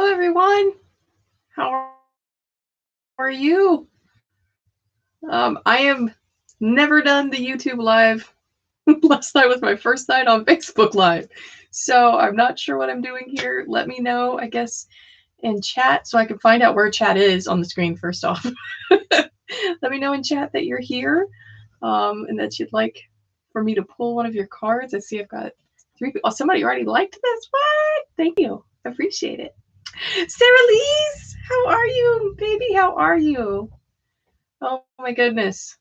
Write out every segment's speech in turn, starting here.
Hello, everyone. How are you? I am never done the YouTube live. Last night was my first night on Facebook Live. So I'm not sure what I'm doing here. Let me know, I guess, in chat so I can find out where chat is on the screen first off. Let me know in chat that you're here and that you'd like for me to pull one of your cards. I see I've got 3 people. Oh, somebody already liked this. What? Thank you. I appreciate it. Sarah Lise, how are you, baby? How are you? Oh my goodness.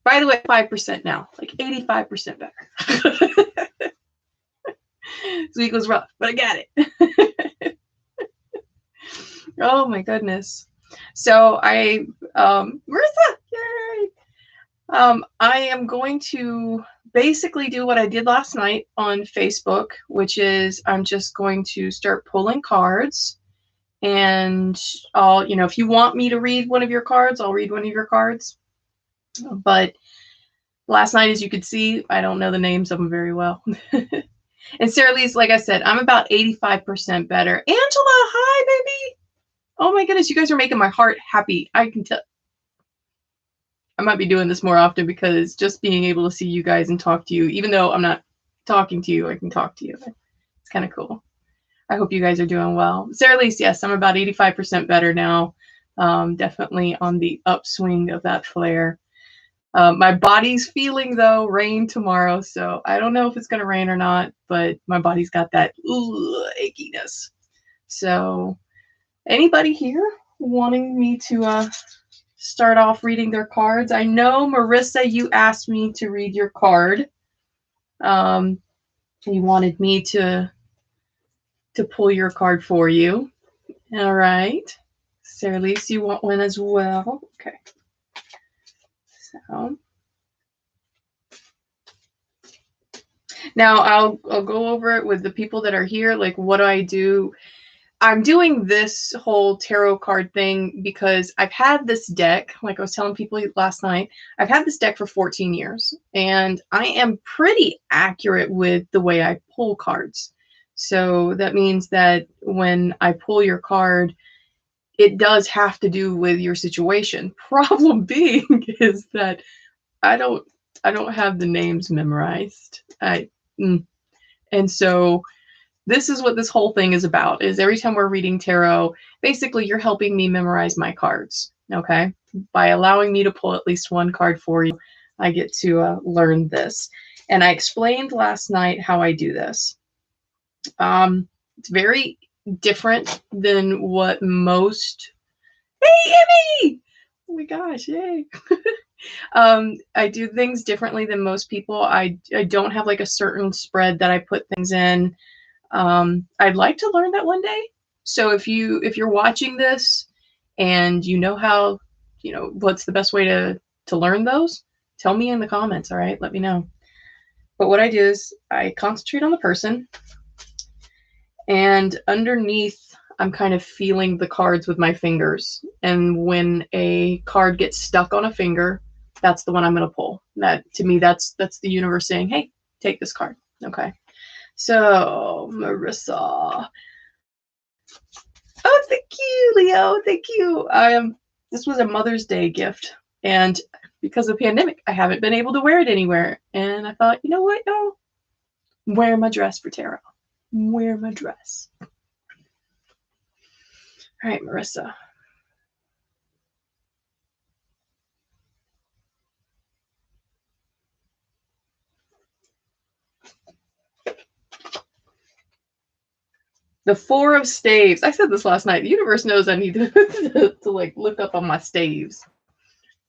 By the way, 5% now, like 85% better. This week was rough, but I got it. Oh my goodness. So Marissa, yay! I am going to basically do what I did last night on Facebook, which is I'm just going to start pulling cards. And I'll, if you want me to read one of your cards, I'll read one of your cards. But last night, as you could see, I don't know the names of them very well. And Sarah Lee's, like I said, I'm about 85% better. Angela, hi, baby. Oh my goodness, you guys are making my heart happy. I can tell. I might be doing this more often because just being able to see you guys and talk to you, even though I'm not talking to you, I can talk to you. It's kind of cool. I hope you guys are doing well. Sarah Lise, yes, I'm about 85% better now. Definitely on the upswing of that flare. My body's feeling, though, rain tomorrow, so I don't know if it's going to rain or not, but my body's got that achiness. So anybody here wanting me to start off reading their cards? I know, Marissa, you asked me to read your card. You wanted me to pull your card for you. All right. Sarah Lise, you want one as well? Okay. So now I'll go over it with the people that are here. Like, what do I do? I'm doing this whole tarot card thing because I've had this deck, like I was telling people last night, I've had this deck for 14 years, and I am pretty accurate with the way I pull cards. So that means that when I pull your card, it does have to do with your situation. Problem being is that I don't have the names memorized. And so this is what this whole thing is about, is every time we're reading tarot, basically you're helping me memorize my cards, okay? By allowing me to pull at least one card for you, I get to learn this. And I explained last night how I do this. It's very different than what most... Hey, Emmy! Oh my gosh, yay. I do things differently than most people. I don't have like a certain spread that I put things in. I'd like to learn that one day. So if you're watching this and you know how, what's the best way to learn those, tell me in the comments, all right? Let me know. But what I do is I concentrate on the person, and underneath I'm kind of feeling the cards with my fingers. And when a card gets stuck on a finger, that's the one I'm going to pull. That, to me, that's the universe saying, hey, take this card. Okay. So, Marissa. Oh, thank you, Leo. Thank you. This was a Mother's Day gift. And because of the pandemic, I haven't been able to wear it anywhere. And I thought, you know what? No, wear my dress for tarot. Wear my dress. All right, Marissa. The Four of Staves. I said this last night. The universe knows I need to like look up on my staves,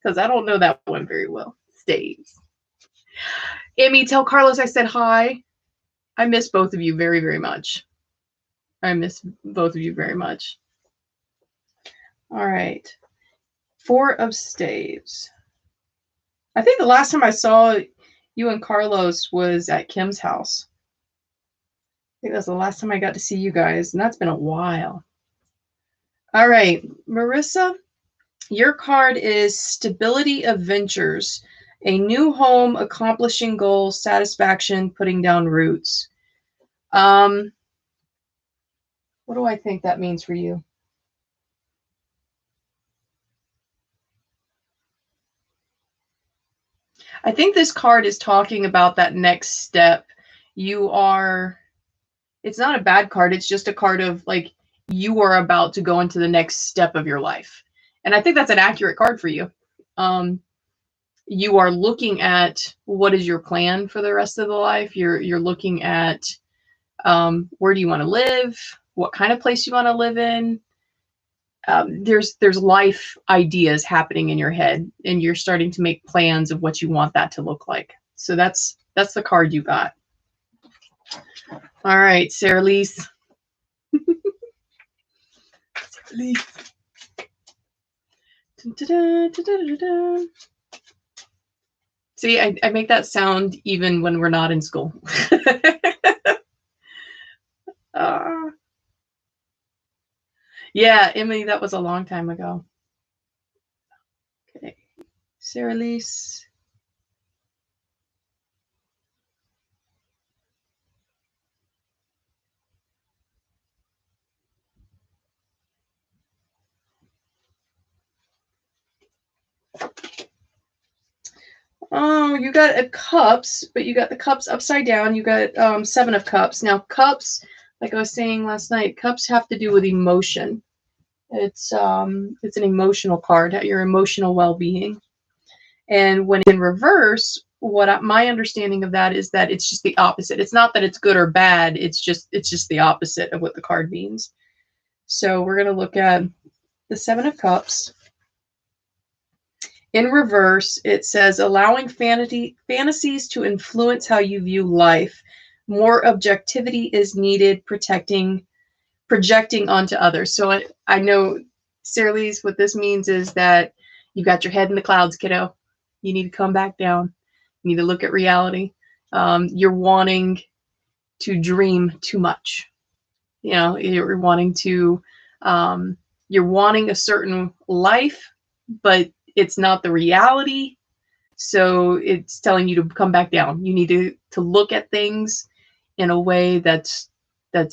because I don't know that one very well. Staves. Emmy, tell Carlos I said hi. I miss both of you very, very much. I miss both of you very much. All right. Four of Staves. I think the last time I saw you and Carlos was at Kim's house. I think that's the last time I got to see you guys, and that's been a while. All right, Marissa, your card is Stability of Ventures. A new home, accomplishing goals, satisfaction, putting down roots. What do I think that means for you? I think this card is talking about that next step. You are, it's not a bad card. It's just a card of like, you are about to go into the next step of your life. And I think that's an accurate card for you. You are looking at what is your plan for the rest of the life. You're looking at where do you want to live, what kind of place you want to live in. There's life ideas happening in your head, and you're starting to make plans of what you want that to look like. So that's the card you got. All right, Sarah Lise. See, I make that sound even when we're not in school. Yeah, Emily, that was a long time ago. Okay, Sarah Lise. Oh, you got a cups, but you got the cups upside down. You got 7 of cups. Now, cups, like I was saying last night, cups have to do with emotion. It's an emotional card, your emotional well-being. And when in reverse, my understanding of that is that it's just the opposite. It's not that it's good or bad. It's just the opposite of what the card means. So we're going to look at the 7 of Cups. In reverse, it says allowing fantasies to influence how you view life. More objectivity is needed, projecting onto others. So I know, Sarah Lise, what this means is that you got your head in the clouds, kiddo. You need to come back down. You need to look at reality. You're wanting to dream too much. You know, you're wanting a certain life, but it's not the reality. So it's telling you to come back down. You need to look at things in a way that's like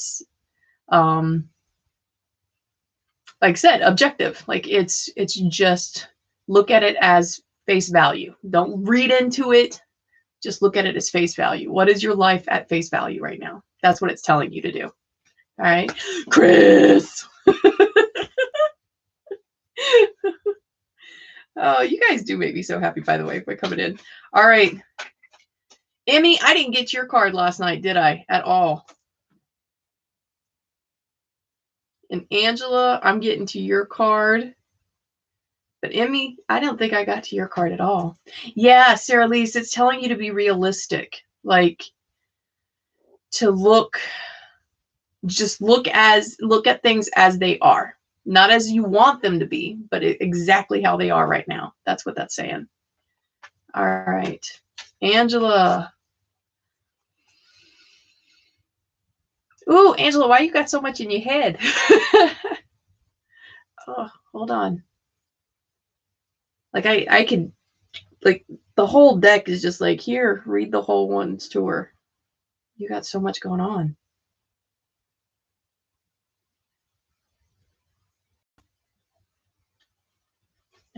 I said, objective. Like it's just look at it as face value. Don't read into it. Just look at it as face value. What is your life at face value right now? That's what it's telling you to do. All right, Chris. Oh, you guys do make me so happy, by the way, by coming in. All right. Emmy, I didn't get your card last night, did I? At all. And Angela, I'm getting to your card. But Emmy, I don't think I got to your card at all. Yeah, Sarah Lise, it's telling you to be realistic. Like to just look at things as they are. Not as you want them to be, but exactly how they are right now. That's what that's saying. All right. Angela. Ooh, Angela, why you got so much in your head? Oh, hold on. Like I could, like the whole deck is just like, here, read the whole ones to her. You got so much going on.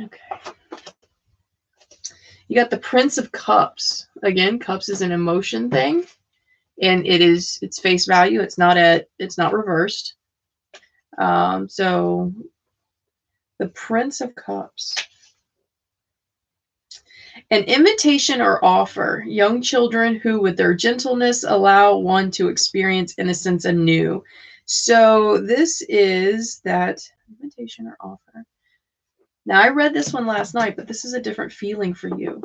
Okay. You got the Prince of Cups. Again, cups is an emotion thing. And it's face value. It's not reversed. So the Prince of Cups. An invitation or offer. Young children who, with their gentleness, allow one to experience innocence anew. So this is that invitation or offer. Now, I read this one last night, but this is a different feeling for you.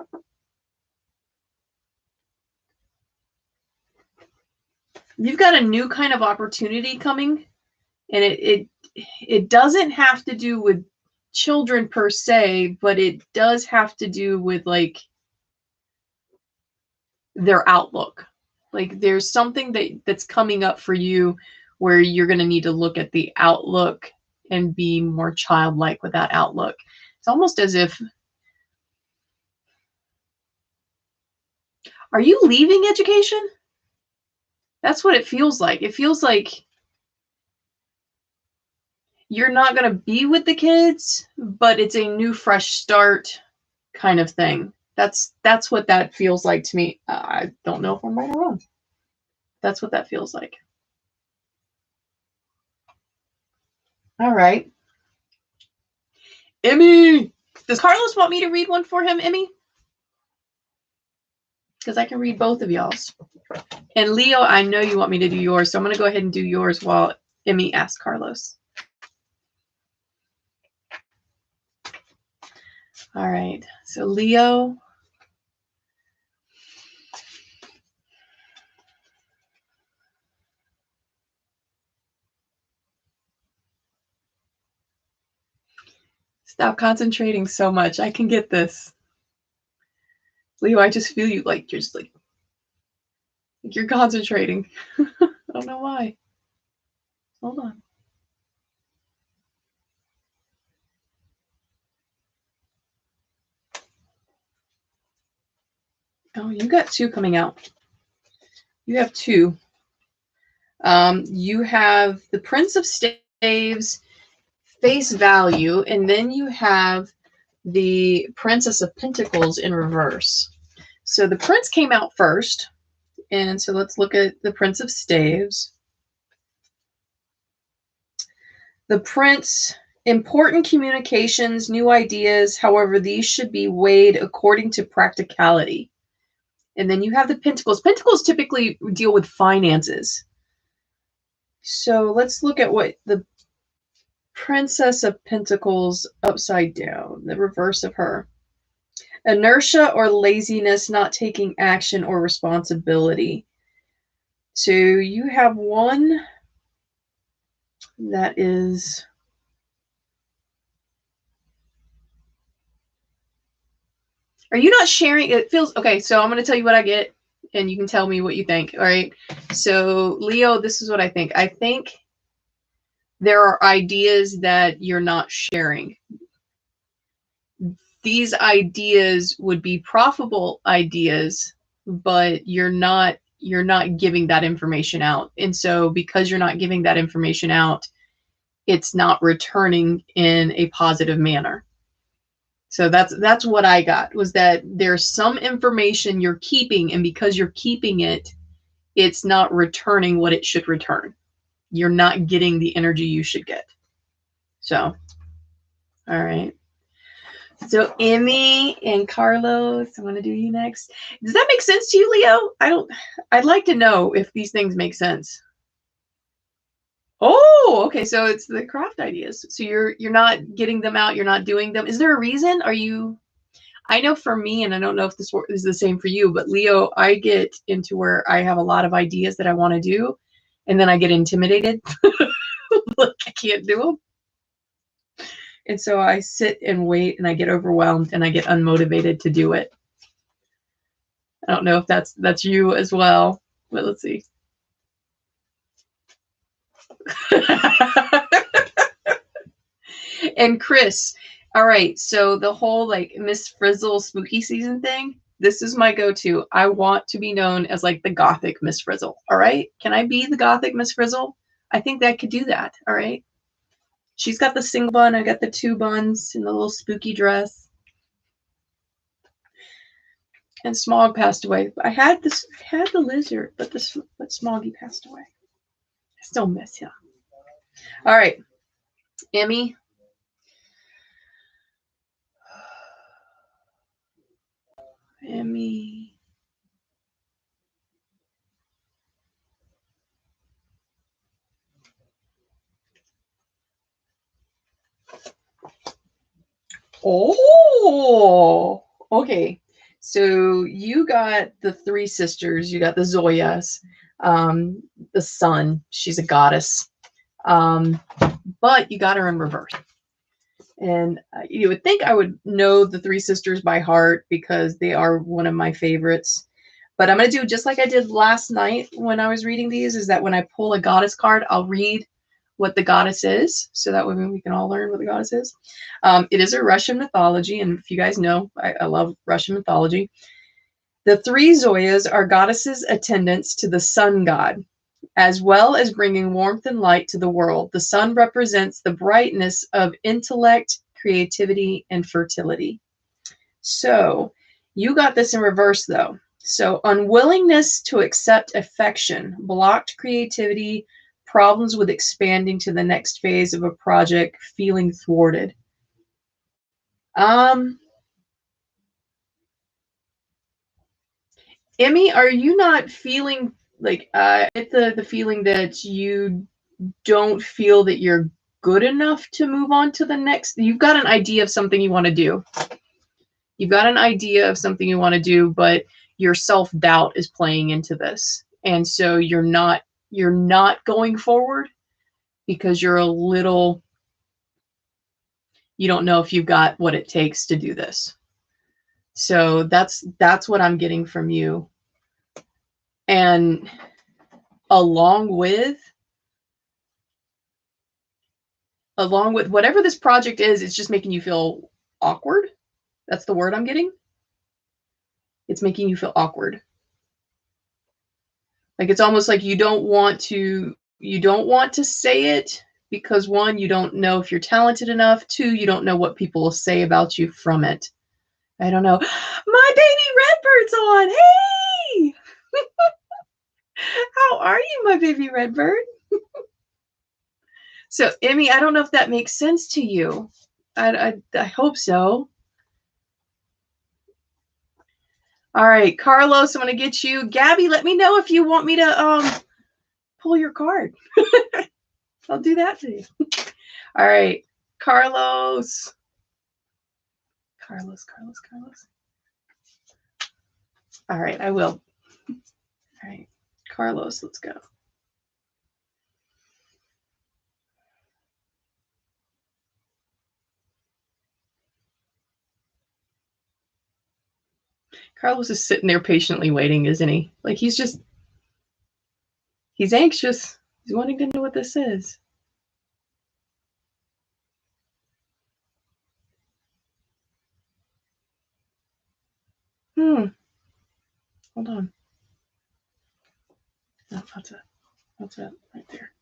You've got a new kind of opportunity coming, and it doesn't have to do with children per se, but it does have to do with like their outlook. Like there's something that's coming up for you where you're going to need to look at the outlook and be more childlike with that outlook. It's almost as if, are you leaving education? That's what it feels like. It feels like you're not going to be with the kids, but it's a new, fresh start kind of thing. That's what that feels like to me. I don't know if I'm right or wrong. That's what that feels like. All right. Emmy! Does Carlos want me to read one for him, Emmy? Because I can read both of y'all's. And Leo, I know you want me to do yours, so I'm going to go ahead and do yours while Emmy asks Carlos. All right. So Leo. Stop concentrating so much. I can get this. Leo, I just feel you like you're just like you're concentrating. I don't know why. Hold on. Oh, you got two coming out. You have two. You have the Prince of Staves, face value, and then you have the Princess of Pentacles in reverse. So the Prince came out first, and so let's look at the Prince of Staves. The Prince, important communications, new ideas, however, these should be weighed according to practicality. And then you have the Pentacles. Pentacles typically deal with finances. So let's look at what the Princess of Pentacles upside down, the reverse of her. Inertia or laziness, not taking action or responsibility. So you have one that is are you not sharing? It feels okay. So I'm going to tell you what I get and you can tell me what you think. All right. So Leo, this is what I think. I think there are ideas that you're not sharing. These ideas would be profitable ideas, but you're not giving that information out. And so because you're not giving that information out, it's not returning in a positive manner. So that's what I got, was that there's some information you're keeping, and because you're keeping it, it's not returning what it should return. You're not getting the energy you should get. So, all right. So Emmy and Carlos, I want to do you next. Does that make sense to you, Leo? I'd like to know if these things make sense. Oh, okay. So it's the craft ideas. So you're not getting them out. You're not doing them. Is there a reason? Are you? I know for me, and I don't know if this is the same for you, but Leo, I get into where I have a lot of ideas that I want to do, and then I get intimidated. Like I can't do them. And so I sit and wait, and I get overwhelmed, and I get unmotivated to do it. I don't know if that's you as well, but let's see. And Chris, all right, so the whole like Miss Frizzle spooky season thing, this is my go-to. I want to be known as like the gothic Miss Frizzle. All right, can I be the gothic Miss Frizzle? I think that I could do that. All right, she's got the single bun, I got the two buns in the little spooky dress. And Smog passed away. I had the lizard, but Smoggy passed away. I still miss him. All right, Emmy. Emmy. Oh, okay. So you got the three sisters. You got the Zoyas, the sun. She's a goddess, but you got her in reverse. And you would think I would know the three sisters by heart because they are one of my favorites. But I'm going to do just like I did last night when I was reading these, is that when I pull a goddess card, I'll read what the goddess is, so that way we can all learn what the goddess is. It is a Russian mythology, and if you guys know, I love Russian mythology. The three Zoyas are goddesses attendants to the sun god. as well as bringing warmth and light to the world. The sun represents the brightness of intellect, creativity, and fertility. So you got this in reverse, though. So unwillingness to accept affection, blocked creativity, problems with expanding to the next phase of a project, feeling thwarted. Emmy, are you not feeling like it's the feeling that you don't feel that you're good enough to move on to the next? You've got an idea of something you want to do. You've got an idea of something you want to do, but your self-doubt is playing into this. And so you're not going forward because you're a little, you don't know if you've got what it takes to do this. So that's what I'm getting from you. And along with whatever this project is, it's just making you feel awkward. That's the word I'm getting. It's making you feel awkward. Like it's almost like you don't want to say it because one, you don't know if you're talented enough. Two, you don't know what people will say about you from it. I don't know. My baby Redbird's on. Hey! How are you, my baby Redbird? So, Emmy, I don't know if that makes sense to you. I hope so. All right, Carlos, I'm going to get you. Gabby, let me know if you want me to pull your card. I'll do that for you. All right, Carlos. Carlos. All right, I will. All right, Carlos, let's go. Carlos is sitting there patiently waiting, isn't he? Like he's anxious. He's wanting to know what this is. Hold on. No, that's it. That's it right there.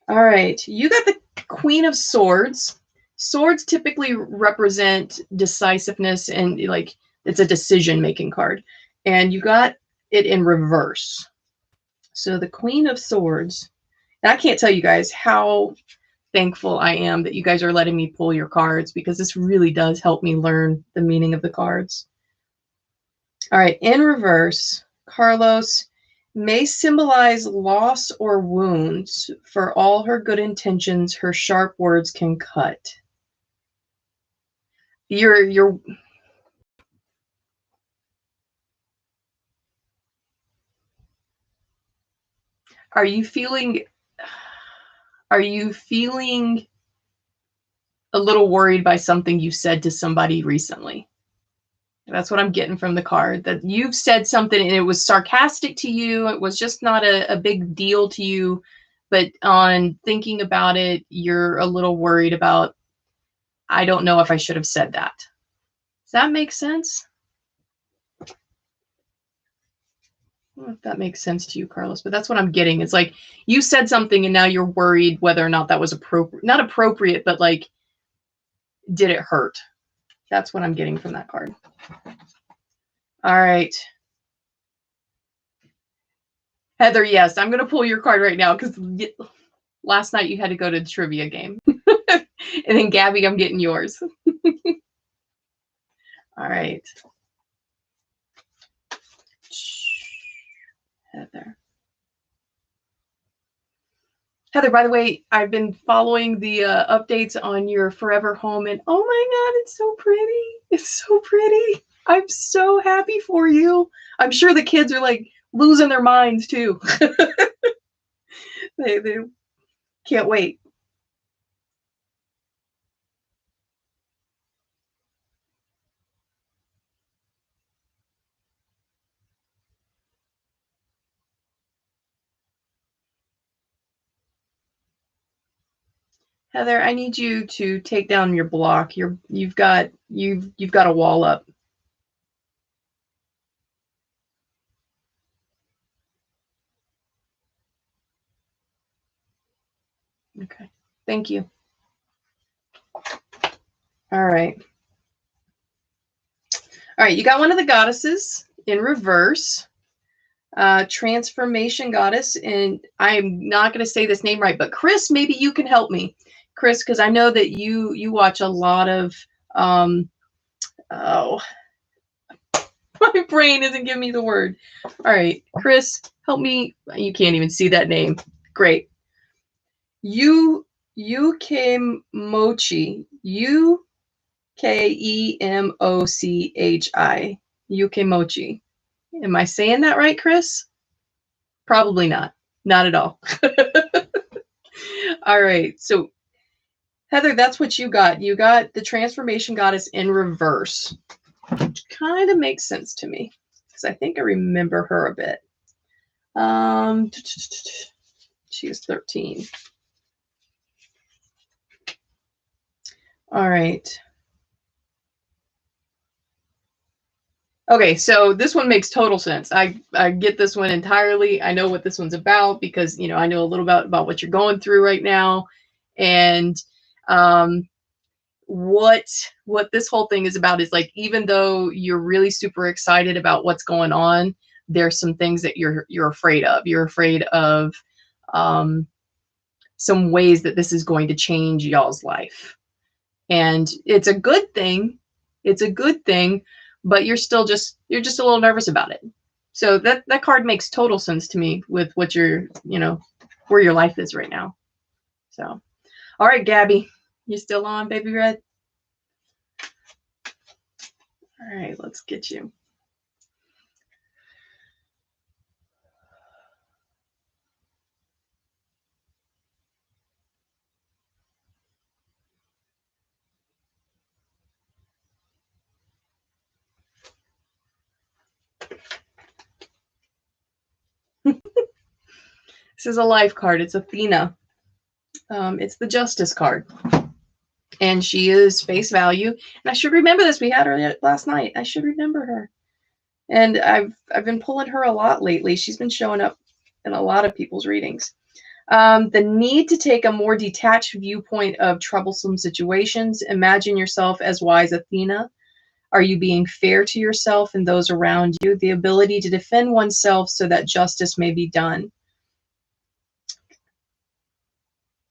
All right. You got the Queen of Swords. Swords typically represent decisiveness and like it's a decision-making card. And you got it in reverse. So the Queen of Swords, and I can't tell you guys how thankful I am that you guys are letting me pull your cards because this really does help me learn the meaning of the cards. All right, in reverse, Carlos may symbolize loss or wounds. For all her good intentions, her sharp words can cut. You're are you feeling a little worried by something you said to somebody recently? That's what I'm getting from the card, that you've said something and it was sarcastic to you. It was just not a big deal to you. But on thinking about it, you're a little worried about, I don't know if I should have said that. Does that make sense? I don't know if that makes sense to you, Carlos, but that's what I'm getting. It's like you said something and now you're worried whether or not that was not appropriate, but like, did it hurt? That's what I'm getting from that card. All right. Heather, yes, I'm going to pull your card right now because last night you had to go to the trivia game. And then Gabby, I'm getting yours. All right. Heather, by the way, I've been following the updates on your forever home, and oh my God, it's so pretty. It's so pretty. I'm so happy for you. I'm sure the kids are like losing their minds too. They can't wait. Heather, I need you to take down your block. You've got a wall up. Okay. Thank you. All right. All right. You got one of the goddesses in reverse. Transformation goddess. And I'm not going to say this name right, but Chris, maybe you can help me. Chris, because I know that you watch a lot of, oh, my brain isn't giving me the word. All right. Chris, help me. You can't even see that name. Great. Ukemochi. Ukemochi. Ukemochi. Am I saying that right, Chris? Probably not. Not at all. All right. So, Heather, that's what you got. You got the transformation goddess in reverse. Which kind of makes sense to me because I think I remember her a bit. She is 13. All right. Okay, so this one makes total sense. I get this one entirely. I know what this one's about because, you know, I know a little about what you're going through right now. And what this whole thing is about is like, even though you're really super excited about what's going on, there's some things that you're afraid of. You're afraid of some ways that this is going to change y'all's life. And it's a good thing. It's a good thing, but you're just a little nervous about it. So that card makes total sense to me with what you're, you know, where your life is right now. So, all right, Gabby, you still on, Baby Red? All right, let's get you. This is a life card. It's Athena. It's the Justice card. And she is face value. And I should remember this. We had her last night. I should remember her. And I've been pulling her a lot lately. She's been showing up in a lot of people's readings. The need to take a more detached viewpoint of troublesome situations. Imagine yourself as wise Athena. Are you being fair to yourself and those around you? The ability to defend oneself so that justice may be done.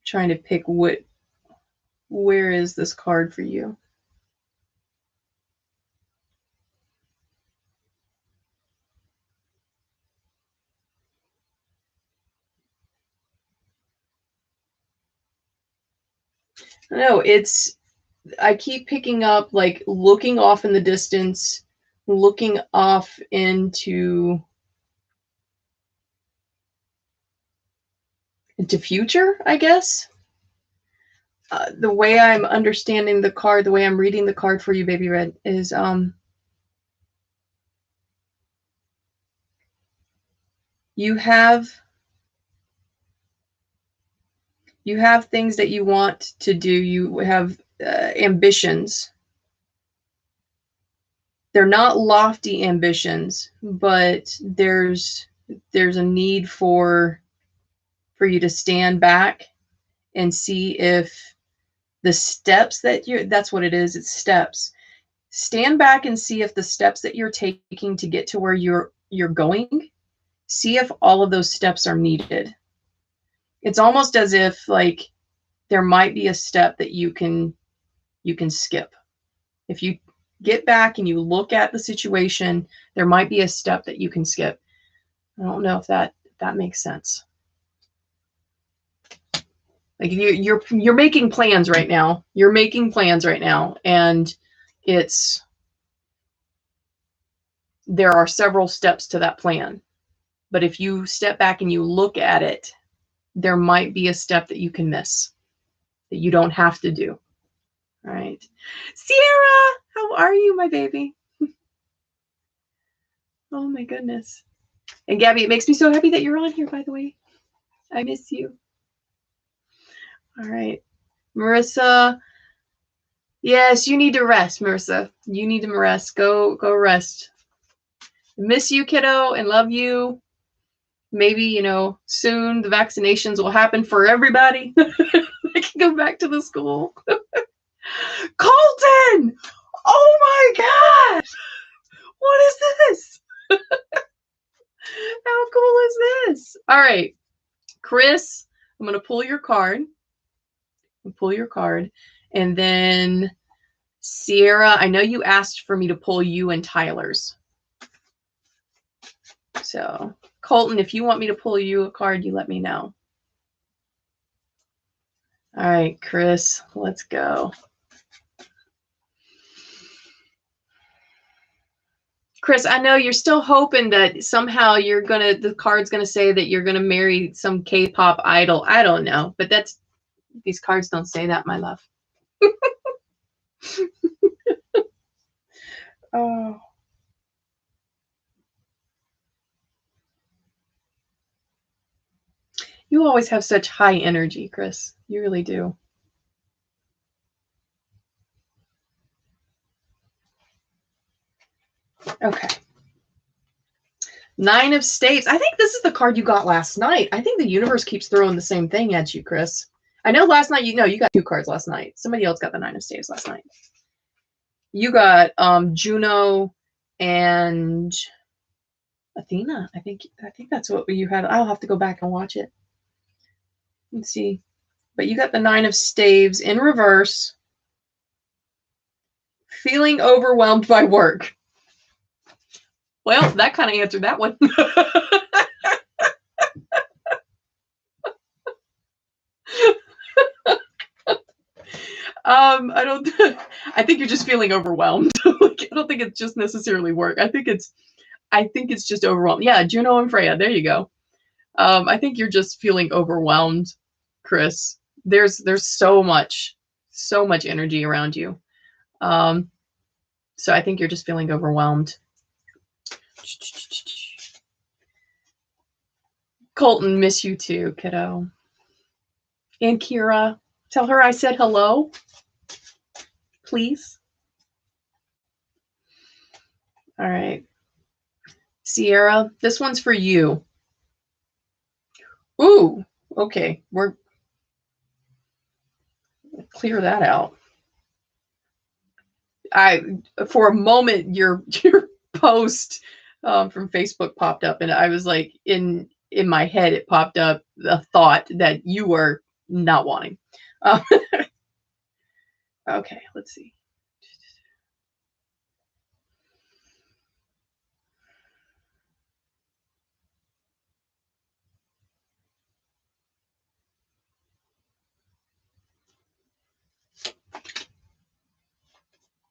Trying to pick where is this card for you? No, I keep picking up like looking off in the distance, looking off into future, I guess. The way I'm understanding the card, the way I'm reading the card for you, Baby Red, is you have things that you want to do. You have ambitions. They're not lofty ambitions, but there's a need for you to stand back and see if the steps that that's what it is. It's steps. Stand back and see if the steps that you're taking to get to where you're going, see if all of those steps are needed. It's almost as if like there might be a step that you can skip. If you get back and you look at the situation, there might be a step that you can skip. I don't know if that makes sense. Like you're making plans right now. You're making plans right now, and there are several steps to that plan. But if you step back and you look at it, there might be a step that you can miss that you don't have to do. All right. Sierra, how are you, my baby? Oh my goodness. And Gabby, it makes me so happy that you're on here, by the way. I miss you. All right. Marissa. Yes, you need to rest, Marissa. You need to rest. Go rest. Miss you, kiddo, and love you. maybe, you know, soon the vaccinations will happen for everybody. I can go back to the school. Colton! Oh my God! What is this? How cool is this? All right, Chris, I'm going to pull your card. Pull your card. And then Sierra, I know you asked for me to pull you and Tyler's. So, Colton, if you want me to pull you a card, you let me know. All right, Chris, let's go. Chris, I know you're still hoping that somehow the card's gonna say that you're gonna marry some K-pop idol. I don't know, but these cards don't say that, my love. Oh. You always have such high energy, Chris. You really do. Okay. 9 of Staves. I think this is the card you got last night. I think the universe keeps throwing the same thing at you, Chris. I know last night, you got 2 cards last night. Somebody else got the 9 of Staves last night. You got Juno and Athena. I think that's what you had. I'll have to go back and watch it. Let's see. But you got the 9 of Staves in reverse. Feeling overwhelmed by work. Well, that kind of answered that one. I think you're just feeling overwhelmed. Like, I don't think it's just necessarily work. I think it's just overwhelmed. Yeah, Juno and Freya. There you go. I think you're just feeling overwhelmed, Chris. There's so much energy around you. So I think you're just feeling overwhelmed. Colton, miss you too, kiddo. And Kira, tell her I said hello, please. All right. Sierra, this one's for you. Ooh, okay. We're clear that out. For a moment, your post from Facebook popped up, and I was like, in my head, it popped up the thought that you were not wanting. Okay, let's see.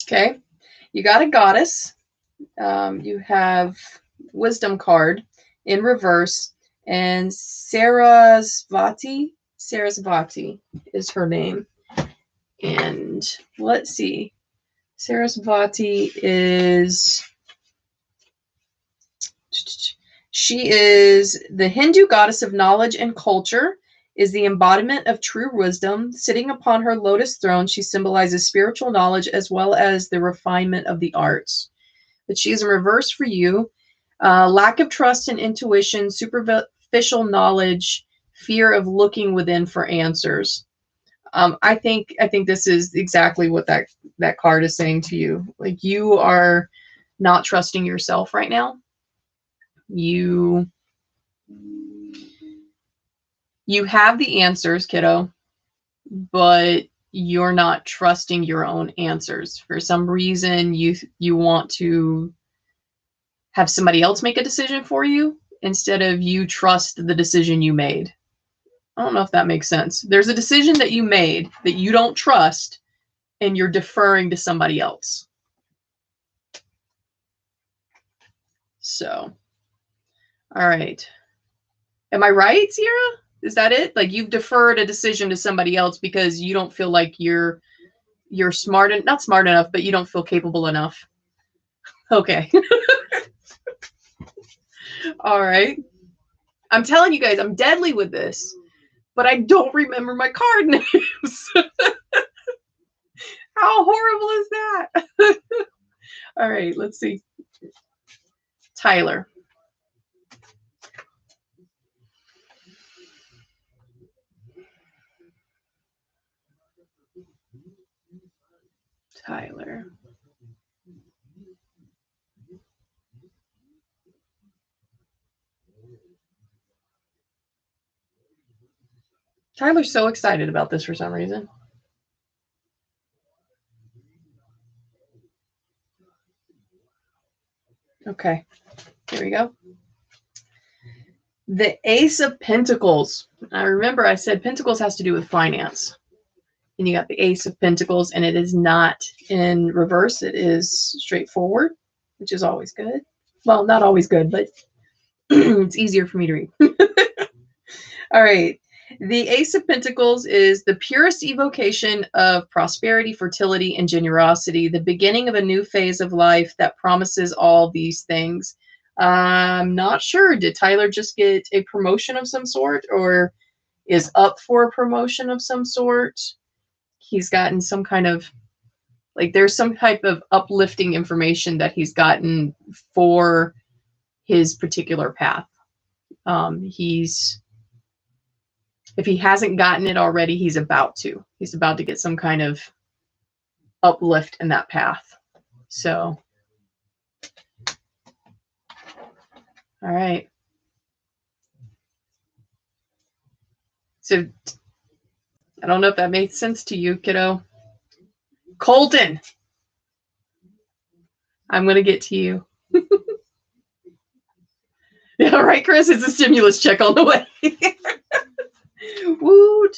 Okay, you got a goddess. You have wisdom card in reverse, and Sarasvati is her name. And let's see, Sarasvati she is the Hindu goddess of knowledge and culture, is the embodiment of true wisdom. Sitting upon her lotus throne, she symbolizes spiritual knowledge as well as the refinement of the arts. But she is in reverse for you. Lack of trust and intuition, superficial knowledge, fear of looking within for answers. I think this is exactly what that card is saying to you. Like, you are not trusting yourself right now. You have the answers, kiddo, but you're not trusting your own answers. For some reason, you want to have somebody else make a decision for you instead of you trust the decision you made. I don't know if that makes sense. There's a decision that you made that you don't trust, and you're deferring to somebody else. So, all right. Am I right, Sierra? Is that it? Like, you've deferred a decision to somebody else because you don't feel like you're not smart enough, but you don't feel capable enough. Okay. All right. I'm telling you guys, I'm deadly with this, but I don't remember my card names. How horrible is that? All right, let's see. Tyler. Tyler. Tyler's so excited about this for some reason. Okay, here we go. The Ace of Pentacles. I remember I said Pentacles has to do with finance. And you got the Ace of Pentacles, and it is not in reverse. It is straightforward, which is always good. Well, not always good, but it's easier for me to read. All right. The Ace of Pentacles is the purest evocation of prosperity, fertility, and generosity, the beginning of a new phase of life that promises all these things. I'm not sure. Did Tyler just get a promotion of some sort, or is up for a promotion of some sort? He's gotten some kind of, like, there's some type of uplifting information that he's gotten for his particular path. If he hasn't gotten it already, he's about to. He's about to get some kind of uplift in that path. So, all right. So, I don't know if that made sense to you, kiddo. Colton, I'm going to get to you. Yeah, right, Chris? It's a stimulus check on the way. Woot!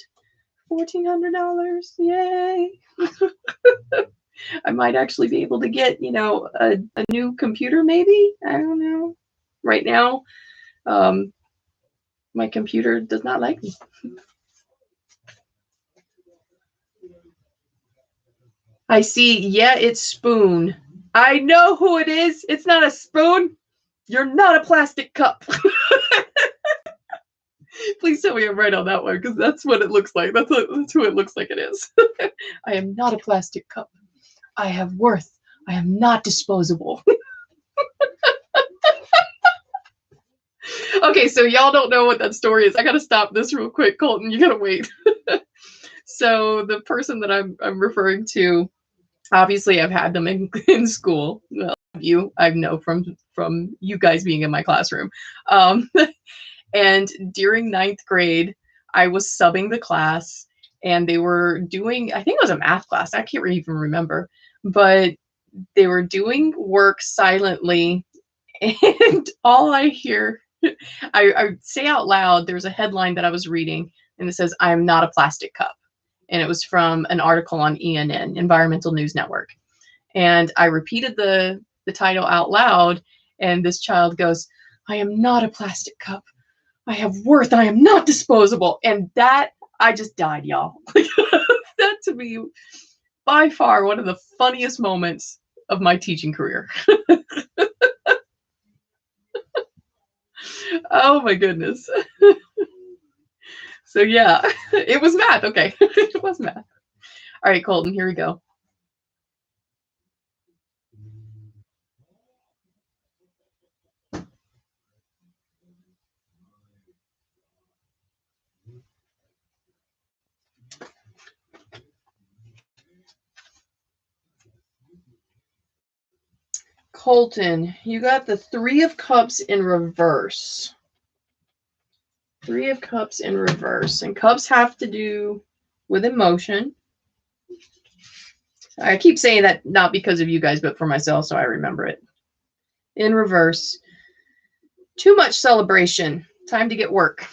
$1,400. Yay! I might actually be able to get, a new computer, maybe? I don't know. Right now, my computer does not like me. I see. Yeah, it's Spoon. I know who it is. It's not a spoon. You're not a plastic cup. Please tell me I'm right on that one, because that's what it looks like. That's who it looks like it is. I am not a plastic cup. I have worth. I am not disposable. Okay, so y'all don't know what that story is. I gotta stop this real quick, Colton. You gotta wait. So the person that I'm referring to, obviously I've had them in school. Well, I know from you guys being in my classroom. And during 9th grade, I was subbing the class, and they were doing, I think it was a math class. I can't even remember, but they were doing work silently, and all I hear, I say out loud, there's a headline that I was reading, and it says, "I am not a plastic cup." And it was from an article on ENN, Environmental News Network. And I repeated the title out loud, and this child goes, "I am not a plastic cup. I have worth. I am not disposable." And that, I just died, y'all. That, to me, by far one of the funniest moments of my teaching career. Oh my goodness. So yeah, it was math. Okay, it was math. All right, Colton, here we go. Colton, you got the 3 of Cups in reverse. 3 of Cups in reverse. And cups have to do with emotion. I keep saying that not because of you guys, but for myself, so I remember it. In reverse. Too much celebration. Time to get work.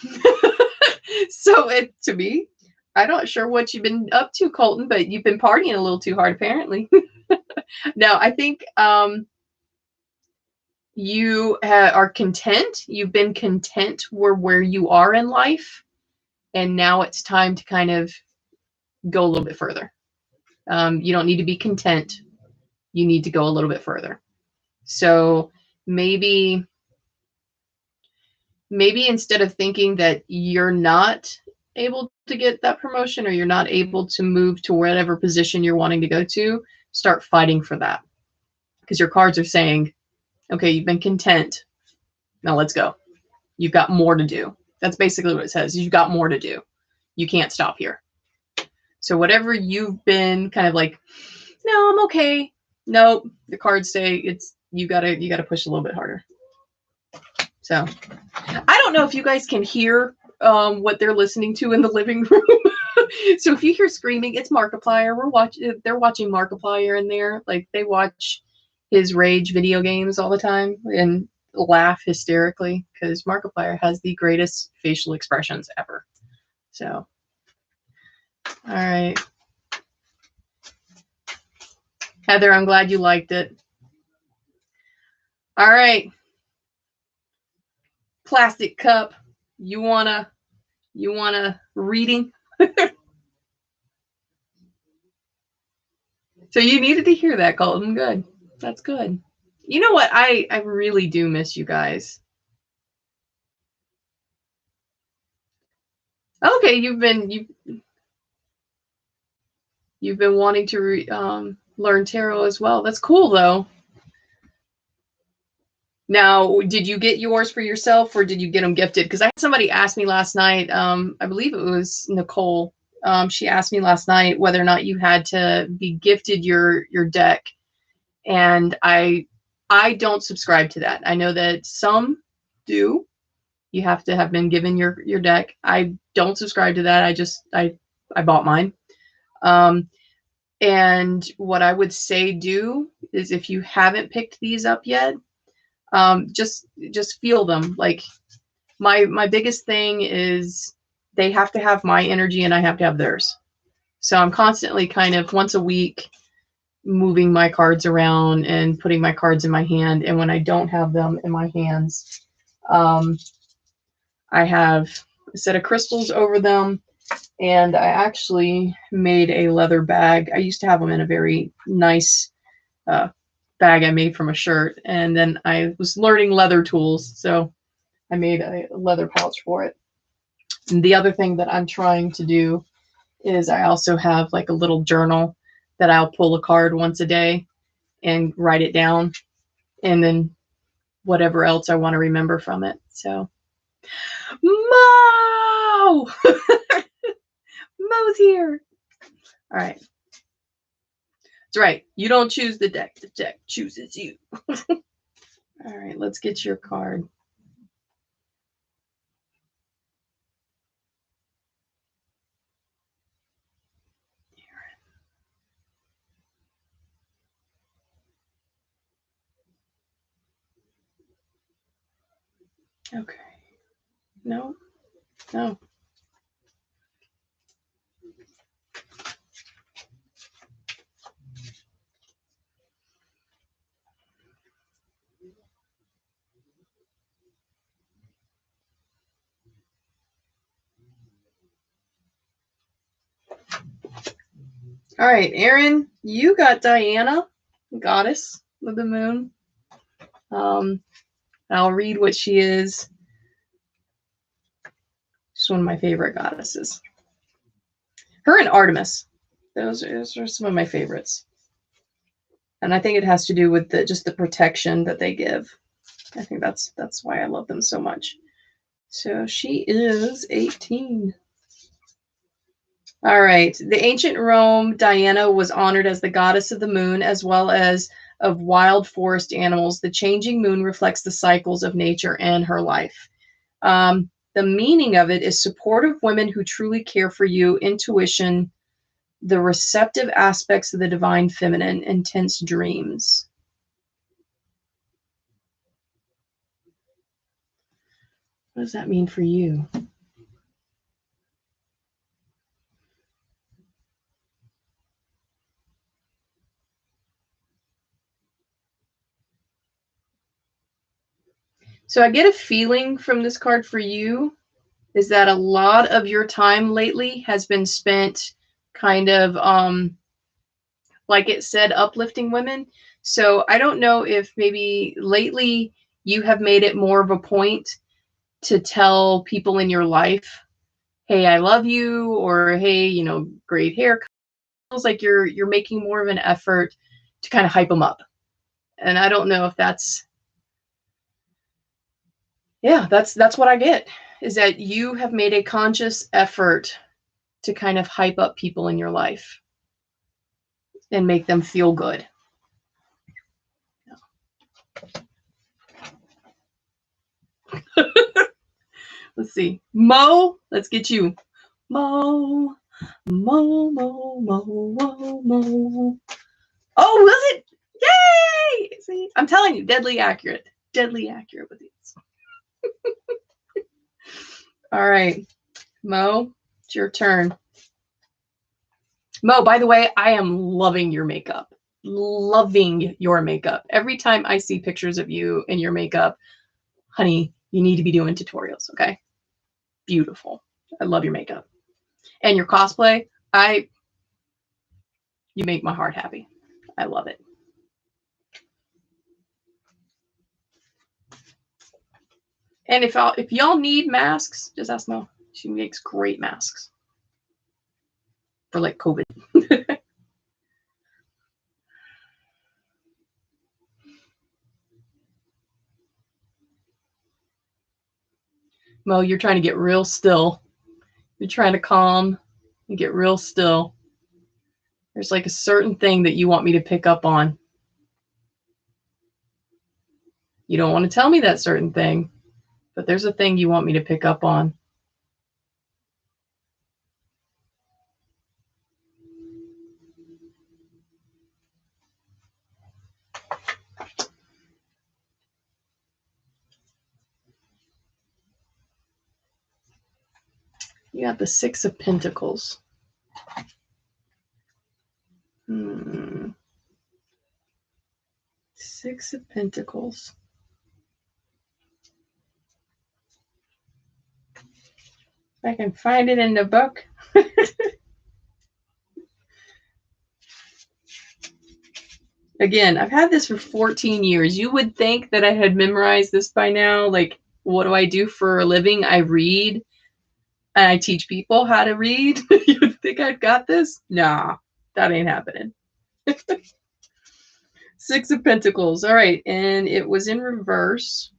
So to me, I'm not sure what you've been up to, Colton, but you've been partying a little too hard, apparently. Now, I think you are content. You've been content where you are in life, and now it's time to kind of go a little bit further. You don't need to be content. You need to go a little bit further. So maybe instead of thinking that you're not able to get that promotion, or you're not able to move to whatever position you're wanting to go to, start fighting for that. Because your cards are saying, okay, you've been content. Now let's go. You've got more to do. That's basically what it says. You've got more to do. You can't stop here. So whatever you've been kind of like no, I'm okay. Nope. The cards say it's you gotta push a little bit harder. So I don't know if you guys can hear what they're listening to in the living room. So if you hear screaming, it's Markiplier. They're watching Markiplier in there. Like they watch his rage video games all the time and laugh hysterically because Markiplier has the greatest facial expressions ever. So, all right. Heather, I'm glad you liked it. All right. Plastic cup. You wanna reading? So you needed to hear that, Colton. Good. That's good. You know what? I really do miss you guys. Okay, you've been wanting to learn tarot as well. That's cool though. Now, did you get yours for yourself or did you get them gifted? Because I had somebody ask me last night, I believe it was Nicole. She asked me last night whether or not you had to be gifted your deck. And I don't subscribe to that. I know that some do. You have to have been given your deck. I don't subscribe to that. I bought mine. And what I would say do is if you haven't picked these up yet, just feel them. Like my biggest thing is they have to have my energy and I have to have theirs. So I'm constantly kind of once a week moving my cards around and putting my cards in my hand. And when I don't have them in my hands, I have a set of crystals over them. And I actually made a leather bag. I used to have them in a very nice bag I made from a shirt. And then I was learning leather tools. So I made a leather pouch for it. And the other thing that I'm trying to do is I also have like a little journal that I'll pull a card once a day and write it down. And then whatever else I want to remember from it. So, Mo! Mo's here. All right. That's right. You don't choose the deck. The deck chooses you. All right. Let's get your card. Okay. No. No. All right, Aaron, you got Diana, goddess of the moon. I'll read what she is. She's one of my favorite goddesses. Her and Artemis. Those are some of my favorites. And I think it has to do with just the protection that they give. I think that's why I love them so much. So she is 18. All right. The ancient Rome, Diana was honored as the goddess of the moon as well as of wild forest animals. The changing moon reflects the cycles of nature and her life. The meaning of it is supportive women who truly care for you, intuition, the receptive aspects of the divine feminine, intense dreams. What does that mean for you? So I get a feeling from this card for you is that a lot of your time lately has been spent kind of, like it said, uplifting women. So I don't know if maybe lately you have made it more of a point to tell people in your life, hey, I love you, or hey, you know, great hair. It feels like you're making more of an effort to kind of hype them up. And I don't know if that's, yeah, that's what I get, is that you have made a conscious effort to kind of hype up people in your life. and make them feel good. Let's see. Mo, let's get you. Mo, Mo, Mo, Mo, Mo, Mo. Oh, was it? Yay! See, I'm telling you, deadly accurate. Deadly accurate with these. All right, Mo, it's your turn. Mo, by the way, I am loving your makeup. Loving your makeup. Every time I see pictures of you in your makeup, honey, you need to be doing tutorials, okay? Beautiful. I love your makeup. And your cosplay, you make my heart happy. I love it. And if y'all need masks, just ask Mo. She makes great masks for like COVID. Mo, you're trying to get real still. You're trying to calm and get real still. There's like a certain thing that you want me to pick up on. You don't want to tell me that certain thing, but there's a thing you want me to pick up on. You got the Six of Pentacles. Six of Pentacles. If I can find it in the book. Again, I've had this for 14 years. You would think that I had memorized this by now. Like, what do I do for a living? I read and I teach people how to read. You would think I've got this? Nah, that ain't happening. Six of Pentacles. All right. And it was in reverse.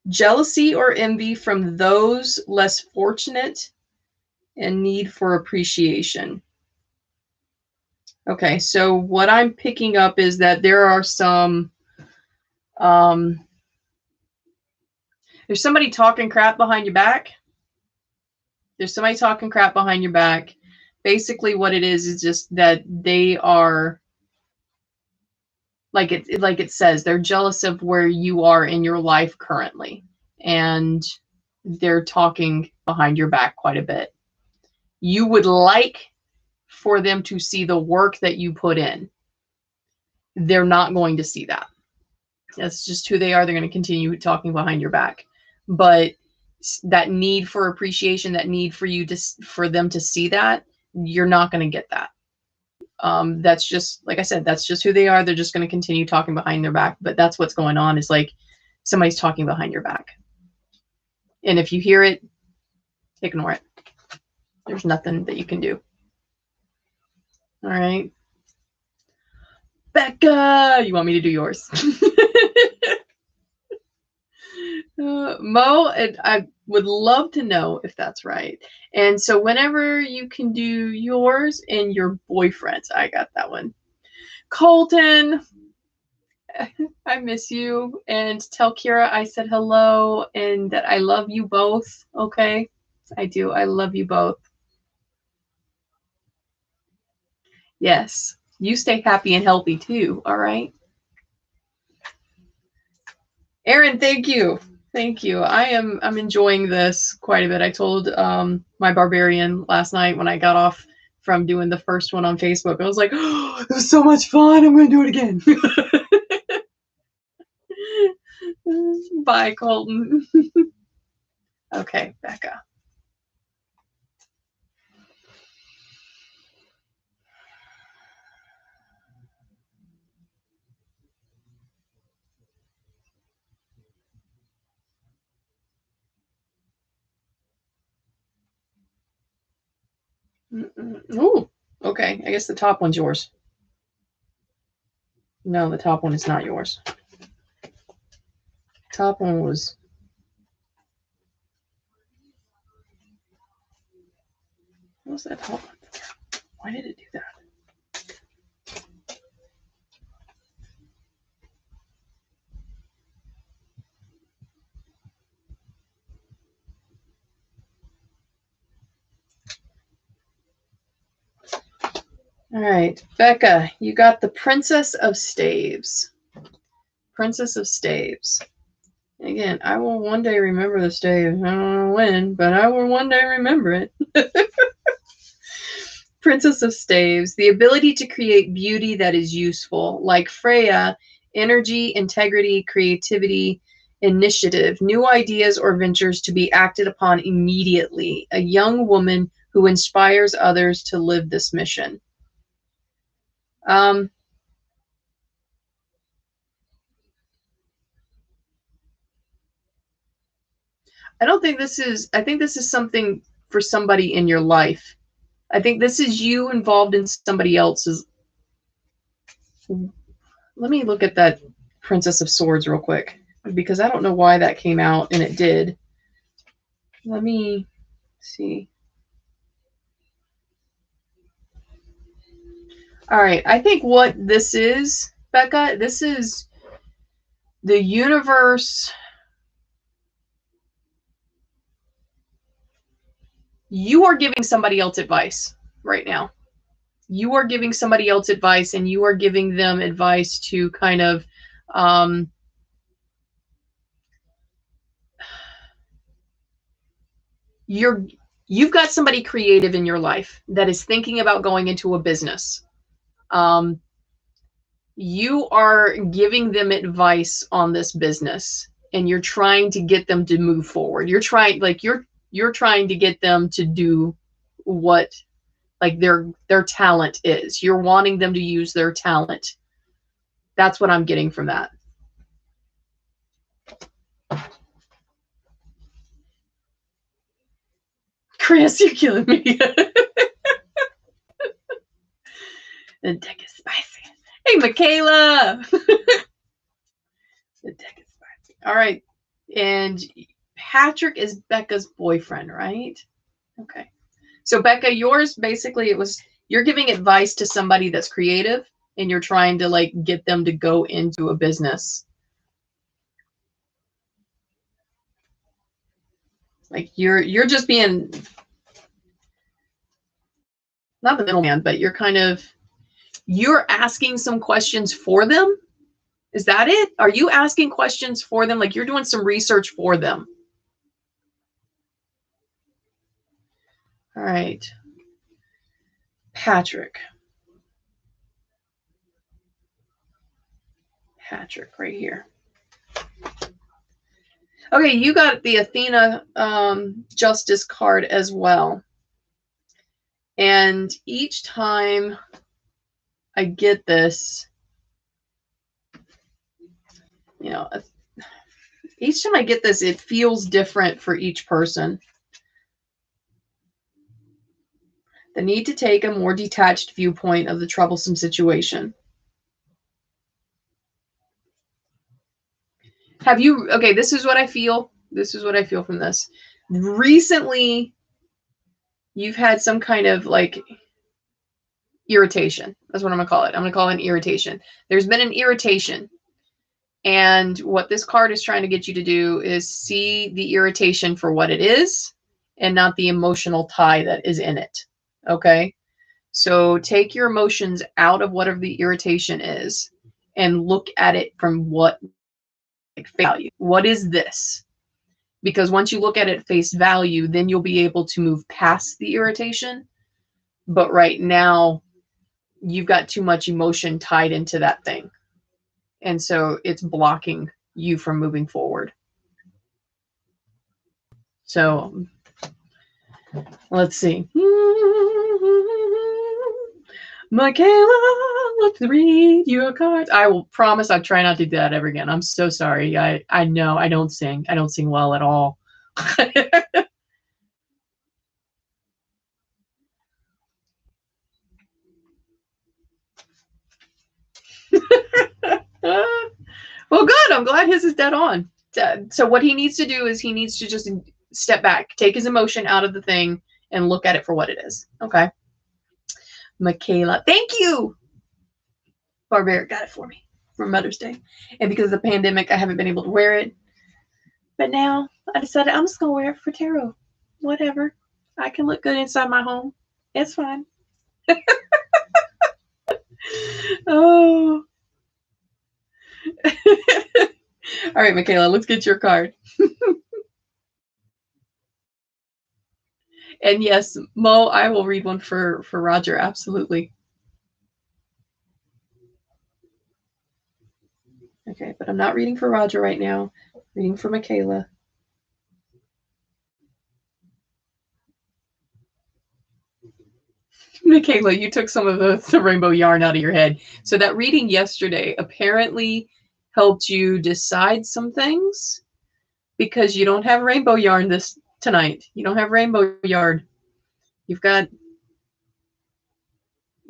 Jealousy or envy from those less fortunate and need for appreciation. Okay, so what I'm picking up is that there are some, there's somebody talking crap behind your back. There's somebody talking crap behind your back. Basically what it is just that they are, like it says, they're jealous of where you are in your life currently. And they're talking behind your back quite a bit. You would like for them to see the work that you put in. They're not going to see that. That's just who they are. They're going to continue talking behind your back. But that need for appreciation, that need for you to, for them to see that, you're not going to get that. That's just, like I said, that's just who they are. They're just going to continue talking behind their back. But that's what's going on, is like somebody's talking behind your back. And if you hear it, ignore it. There's nothing that you can do. All right. Becca, you want me to do yours? Mo, I would love to know if that's right. And so whenever you can do yours and your boyfriend's, I got that one. Colton, I miss you. And tell Kira I said hello and that I love you both. Okay? I do. I love you both. Yes. You stay happy and healthy too. All right? Aaron, thank you. Thank you. I'm enjoying this quite a bit. I told my barbarian last night when I got off from doing the first one on Facebook. I was like, oh, it was so much fun. I'm going to do it again. Bye, Colton. Okay, Becca. Ooh, okay. I guess the top one's yours. No, the top one is not yours. Top one was... What was that? Hold on. Why did it do that? All right, Becca, you got the Princess of Staves. Princess of Staves. Again, I will one day remember the staves. I don't know when, but I will one day remember it. Princess of Staves. The ability to create beauty that is useful. Like Freya, energy, integrity, creativity, initiative, new ideas or ventures to be acted upon immediately. A young woman who inspires others to live this mission. I don't think this is, I think this is something for somebody in your life. I think this is you involved in somebody else's. Let me look at that Princess of Swords real quick, because I don't know why that came out, and it did. Let me see. All right, I think what this is, Becca, this is the universe. You are giving somebody else advice right now. You are giving somebody else advice, and you are giving them advice to kind of you've got somebody creative in your life that is thinking about going into a business. You are giving them advice on this business, and you're trying to get them to move forward. You're trying, like, you're trying to get them to do what, like, their talent is. You're wanting them to use their talent. That's what I'm getting from that. Chris, you're killing me. The deck is spicy. Hey, Michaela. The deck is spicy. All right. And Patrick is Becca's boyfriend, right? Okay. So Becca, yours basically, it was, you're giving advice to somebody that's creative, and you're trying to, like, get them to go into a business. Like, you're just being, not the middleman, but you're kind of, you're asking some questions for them. Is that it? Are you asking questions for them? Like, you're doing some research for them. All right. Patrick. Patrick right here. Okay, you got the Athena Justice card as well. And each time I get this, you know, each time I get this, it feels different for each person. The need to take a more detached viewpoint of the troublesome situation. Have you, okay, this is what I feel. This is what I feel from this. Recently, you've had some kind of, like, irritation. That's what I'm going to call it. I'm going to call it an irritation. There's been an irritation. And what this card is trying to get you to do is see the irritation for what it is and not the emotional tie that is in it. Okay? So take your emotions out of whatever the irritation is and look at it from what, like, value. What is this? Because once you look at it face value, then you'll be able to move past the irritation. But right now, you've got too much emotion tied into that thing. And so it's blocking you from moving forward. So let's see. Michaela, let's read your cards. I will promise I'll try not to do that ever again. I'm so sorry. I know I don't sing. I don't sing well at all. Well, good. I'm glad his is dead on. So what he needs to do is he needs to just step back, take his emotion out of the thing, and look at it for what it is. Okay. Michaela, thank you. Barbaric got it for me for Mother's Day. And because of the pandemic, I haven't been able to wear it. But now I decided I'm just going to wear it for tarot. Whatever. I can look good inside my home. It's fine. Oh. All right, Michaela, let's get your card. And yes, Mo, I will read one for Roger. Absolutely. Okay, but I'm not reading for Roger right now. I'm reading for Michaela. Michaela, you took some of the rainbow yarn out of your head. So that reading yesterday apparently helped you decide some things because you don't have rainbow yarn tonight. You don't have rainbow yarn. You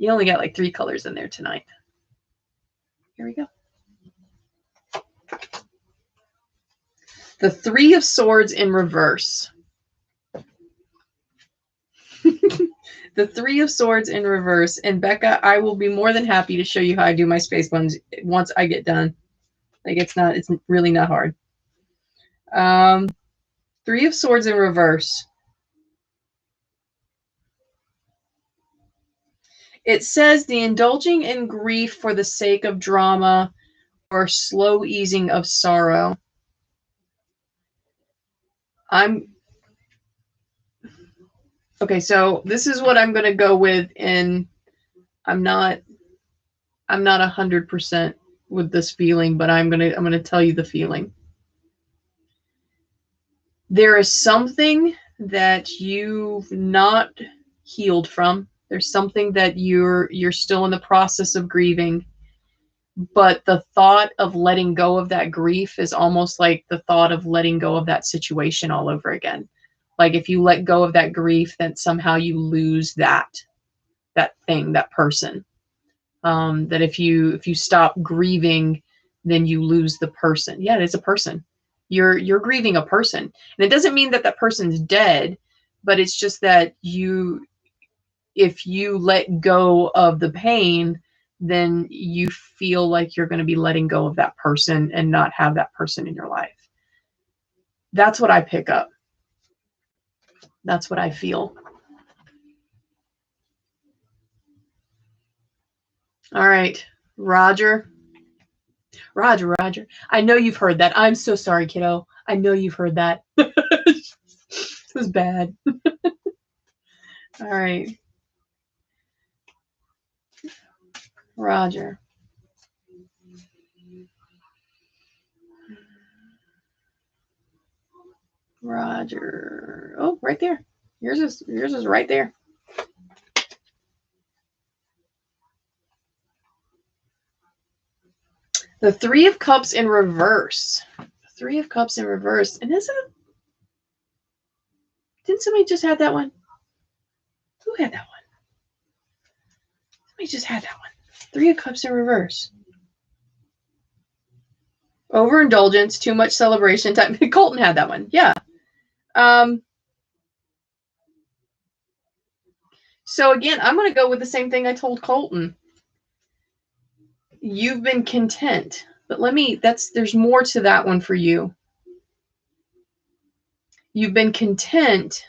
only got like 3 colors in there tonight. Here we go. The 3 of Swords in reverse. The 3 of Swords in reverse. And Becca, I will be more than happy to show you how I do my space ones once I get done. Like it's really not hard. 3 of Swords in reverse. It says the indulging in grief for the sake of drama or slow easing of sorrow. Okay, so this is what I'm going to go with, and I'm not 100% with this feeling, but I'm going to tell you the feeling. There is something that you've not healed from. There's something that you're still in the process of grieving, but the thought of letting go of that grief is almost like the thought of letting go of that situation all over again. Like if you let go of that grief, then somehow you lose that thing, that person. That if you stop grieving, then you lose the person. Yeah, it is a person. You're grieving a person, and it doesn't mean that that person's dead, but it's just that if you let go of the pain, then you feel like you're going to be letting go of that person and not have that person in your life. That's what I pick up. That's what I feel. All right, Roger. Roger. I know you've heard that. I'm so sorry, kiddo. I know you've heard that. This was bad. All right. Roger. Oh, right there. Yours is right there. The 3 of Cups in reverse. 3 of Cups in reverse. And didn't somebody just have that one? Who had that one? Somebody just had that one. 3 of Cups in reverse. Overindulgence, too much celebration time. Colton had that one. Yeah. So again, I'm going to go with the same thing I told Colton. You've been content, but there's more to that one for you. You've been content,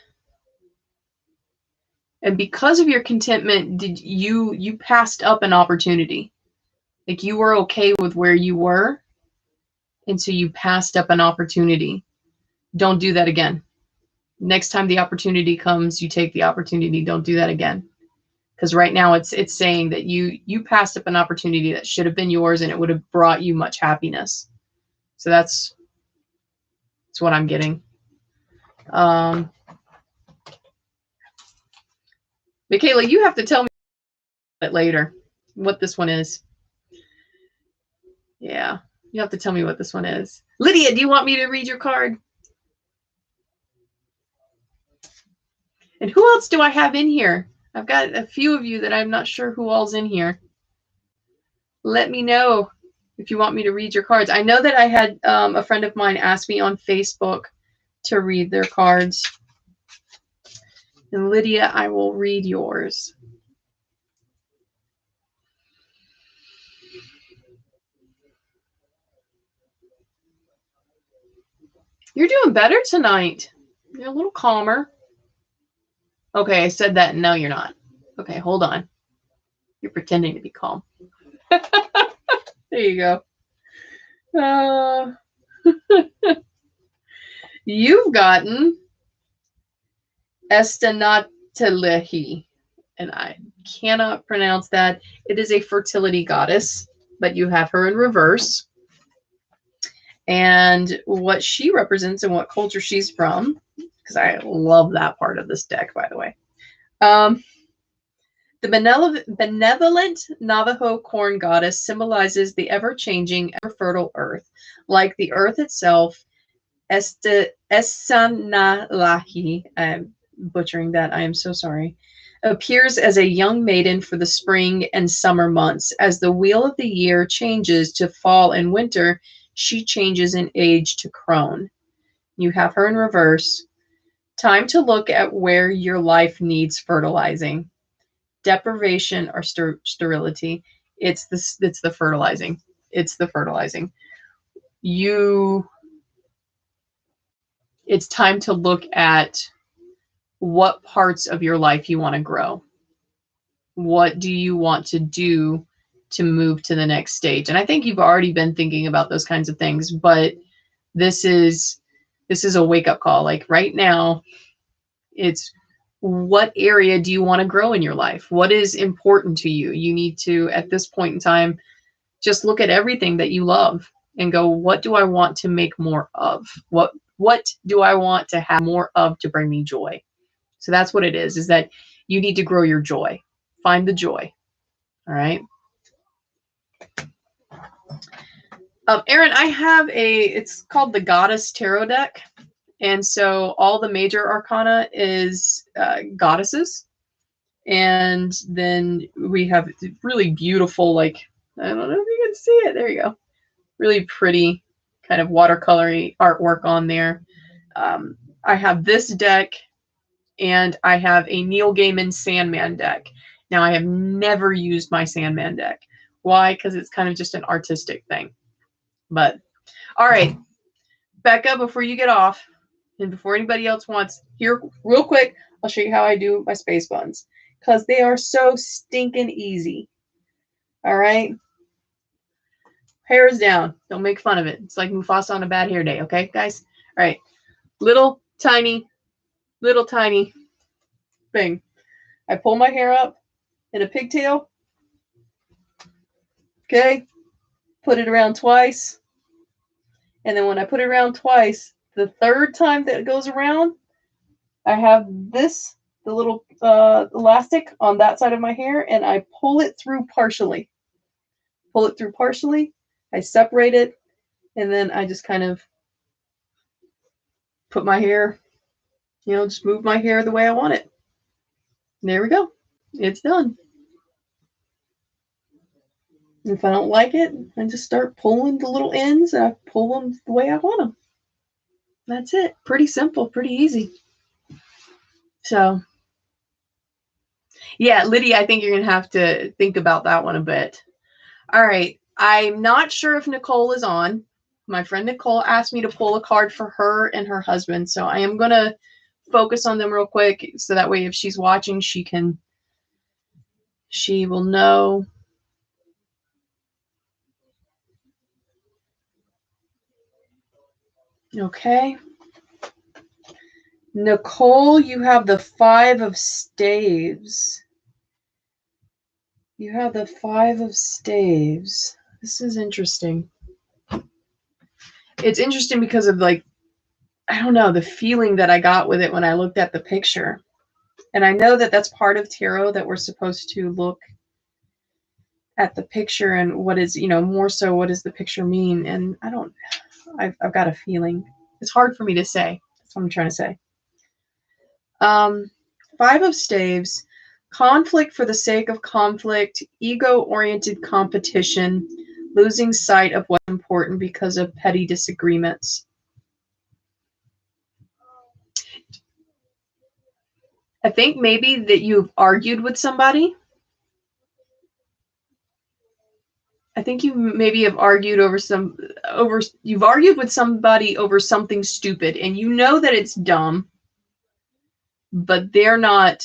and because of your contentment, you passed up an opportunity. Like you were okay with where you were, and so you passed up an opportunity. Don't do that again. Next time the opportunity comes, you take the opportunity. Don't do that again. Because right now it's saying that you passed up an opportunity that should have been yours, and it would have brought you much happiness. So that's what I'm getting. Michaela, you have to tell me later what this one is. Yeah, you have to tell me what this one is. Lydia, do you want me to read your card? And who else do I have in here? I've got a few of you that I'm not sure who all's in here. Let me know if you want me to read your cards. I know that I had a friend of mine ask me on Facebook to read their cards. And Lydia, I will read yours. You're doing better tonight. You're a little calmer. Okay, I said that, and no, you're not. Okay, hold on. You're pretending to be calm. There you go. You've gotten Estenatelehi, and I cannot pronounce that. It is a fertility goddess, but you have her in reverse. And what she represents and what culture she's from, because I love that part of this deck, by the way. The benevolent Navajo corn goddess symbolizes the ever-changing, ever-fertile earth. Like the earth itself, Esanalahi, I'm butchering that, I am so sorry, appears as a young maiden for the spring and summer months. As the wheel of the year changes to fall and winter, she changes in age to crone. You have her in reverse. Time to look at where your life needs fertilizing. Deprivation or sterility. It's the fertilizing. It's the fertilizing. It's time to look at what parts of your life you want to grow. What do you want to do to move to the next stage? And I think you've already been thinking about those kinds of things, but this is a wake-up call. Like right now, it's what area do you want to grow in your life? What is important to you? You need to, at this point in time, just look at everything that you love and go, what do I want to make more of? What do I want to have more of to bring me joy? So that's what it is that you need to grow your joy. Find the joy. All right. Erin, I have it's called the Goddess Tarot deck. And so all the major arcana is goddesses. And then we have really beautiful, like, I don't know if you can see it. There you go. Really pretty kind of watercolory artwork on there. I have this deck, and I have a Neil Gaiman Sandman deck. Now, I have never used my Sandman deck. Why? Because it's kind of just an artistic thing. But, all right. Becca, before you get off, and before anybody else wants, here, real quick, I'll show you how I do my space buns. Because they are so stinking easy. All right? Hair is down. Don't make fun of it. It's like Mufasa on a bad hair day, okay, guys? All right. Little tiny thing. I pull my hair up in a pigtail. Okay? Put it around twice. And then when I put it around twice, the third time that it goes around, I have this, the little elastic on that side of my hair, and I pull it through partially. Pull it through partially. I separate it, and then I just kind of put my hair, just move my hair the way I want it. There we go. It's done. If I don't like it, I just start pulling the little ends, and I pull them the way I want them. That's it. Pretty simple, pretty easy. So, yeah, Lydia, I think you're going to have to think about that one a bit. All right. I'm not sure if Nicole is on. My friend Nicole asked me to pull a card for her and her husband. So I am going to focus on them real quick. So that way, if she's watching, she will know. Okay. Nicole, you have the 5 of Staves. You have the 5 of Staves. This is interesting. It's interesting because of, like, I don't know, the feeling that I got with it when I looked at the picture. And I know that that's part of tarot, that we're supposed to look at the picture and what is, more so what does the picture mean? And I've got a feeling. It's hard for me to say. That's what I'm trying to say. 5 of Staves, conflict for the sake of conflict, ego-oriented competition, losing sight of what's important because of petty disagreements. I think maybe that you've argued with somebody. I think you maybe have argued you've argued with somebody over something stupid, and you know that it's dumb, but they're not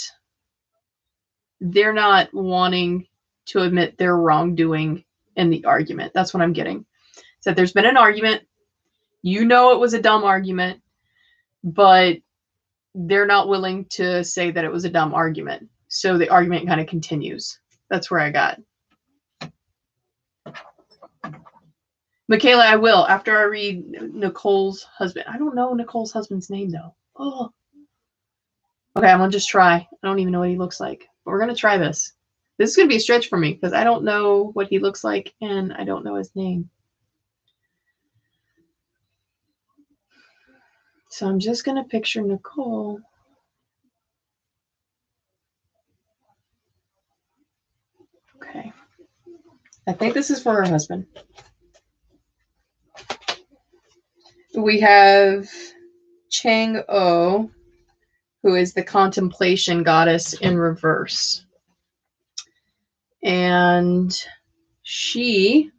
wanting to admit their wrongdoing in the argument. That's what I'm getting. So there's been an argument. You know it was a dumb argument, but they're not willing to say that it was a dumb argument. So the argument kind of continues. That's where I got. Michaela, I will after I read Nicole's husband. I don't know Nicole's husband's name though. Oh. Okay, I'm gonna just try. I don't even know what he looks like, but we're gonna try this. This is gonna be a stretch for me because I don't know what he looks like and I don't know his name. So I'm just gonna picture Nicole. Okay. I think this is for her husband. We have Chang-O, who is the contemplation goddess in reverse. And she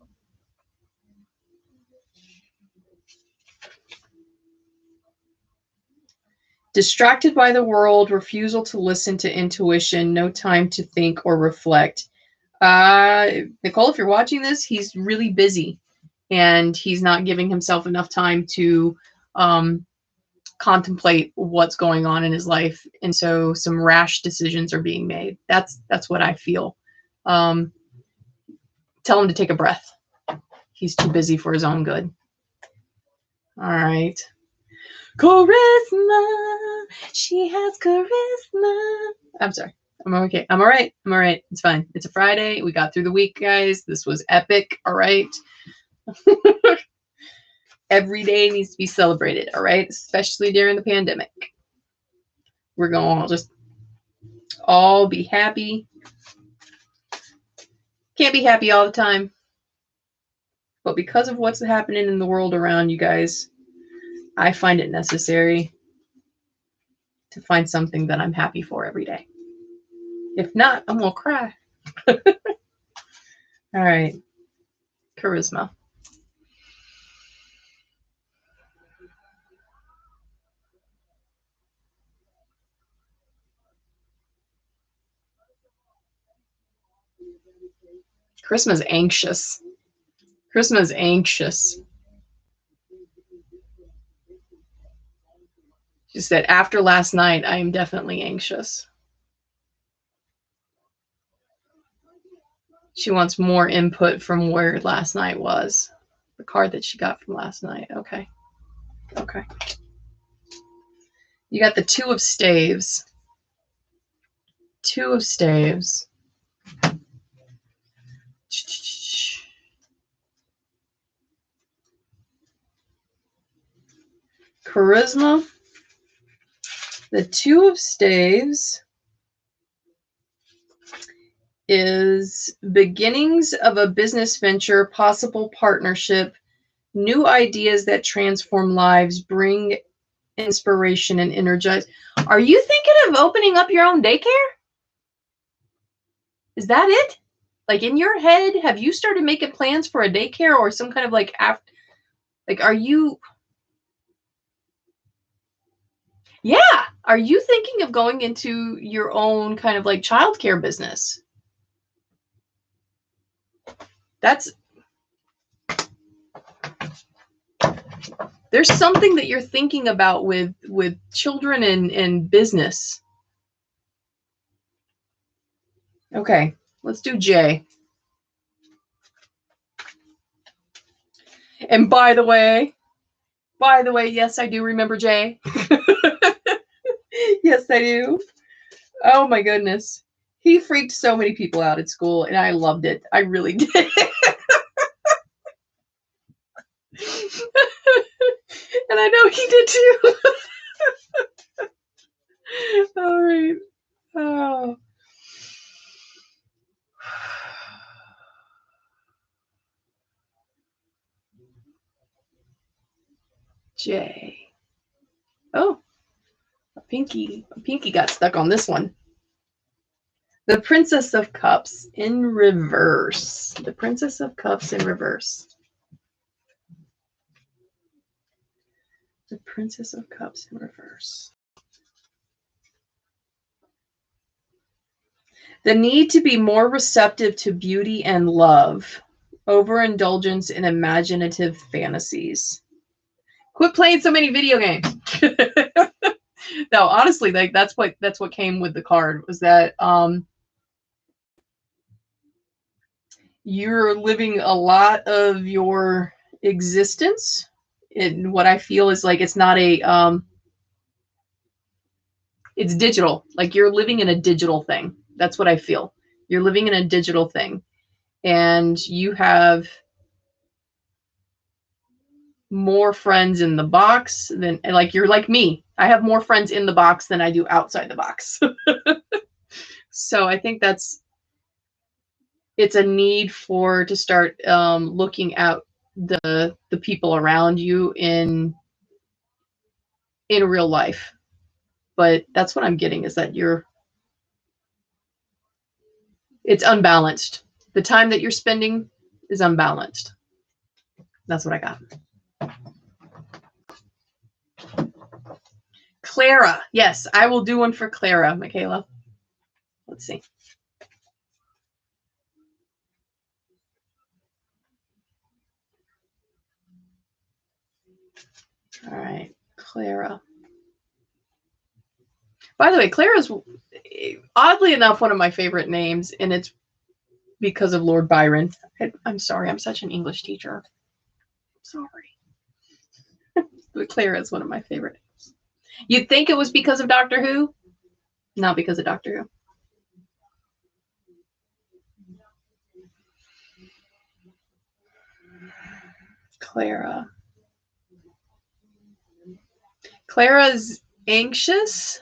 distracted by the world, refusal to listen to intuition, no time to think or reflect. Nicole, if you're watching this, he's really busy and he's not giving himself enough time to contemplate what's going on in his life. And so some rash decisions are being made. That's what I feel. Tell him to take a breath. He's too busy for his own good. All right. Charisma. She has charisma. I'm sorry. I'm okay. I'm all right. I'm all right. It's fine. It's a Friday. We got through the week, guys. This was epic. All right. Every day needs to be celebrated. All right. Especially during the pandemic. We're going to just all be happy. Can't be happy all the time. But because of what's happening in the world around you guys, I find it necessary to find something that I'm happy for every day. If not, I'm going to cry. All right. Charisma. Charisma's anxious. Charisma's anxious. She said, after last night, I am definitely anxious. She wants more input from where last night was. The card that she got from last night. Okay. Okay. You got the Two of Staves. Two of Staves. Charisma. The Two of Staves is beginnings of a business venture, possible partnership, new ideas that transform lives, bring inspiration and energize. Are you thinking of opening up your own daycare? Is that it? Like in your head, have you started making plans for a daycare or some kind of like are you? Yeah. Are you thinking of going into your own kind of like childcare business? There's something that you're thinking about with children and business. Okay, let's do J. And by the way, yes, I do remember J. Yes, I do. Oh my goodness. He freaked so many people out at school and I loved it. I really did. And I know he did too. All right. Oh. J. Oh, Pinky got stuck on this one. The Princess of Cups in reverse. The Princess of Cups in reverse. The Princess of Cups in reverse. The need to be more receptive to beauty and love. Overindulgence in imaginative fantasies. Quit playing so many video games. No, honestly, like that's what came with the card, was that you're living a lot of your existence in what I feel is like it's not a it's digital. Like you're living in a digital thing. That's what I feel. You're living in a digital thing. And you have more friends in the box than, like, you're like me. I have more friends in the box than I do outside the box. So I think it's a need to start looking at the people around you in real life. But that's what I'm getting, is that it's unbalanced. The time that you're spending is unbalanced. That's what I got. Clara. Yes, I will do one for Clara, Michaela. Let's see. All right, Clara. By the way, Clara's oddly enough one of my favorite names, and it's because of Lord Byron. I'm sorry, I'm such an English teacher. Sorry. But Clara is one of my favorite names. You'd think it was because of Doctor Who? Not because of Doctor Who. Clara. Clara's anxious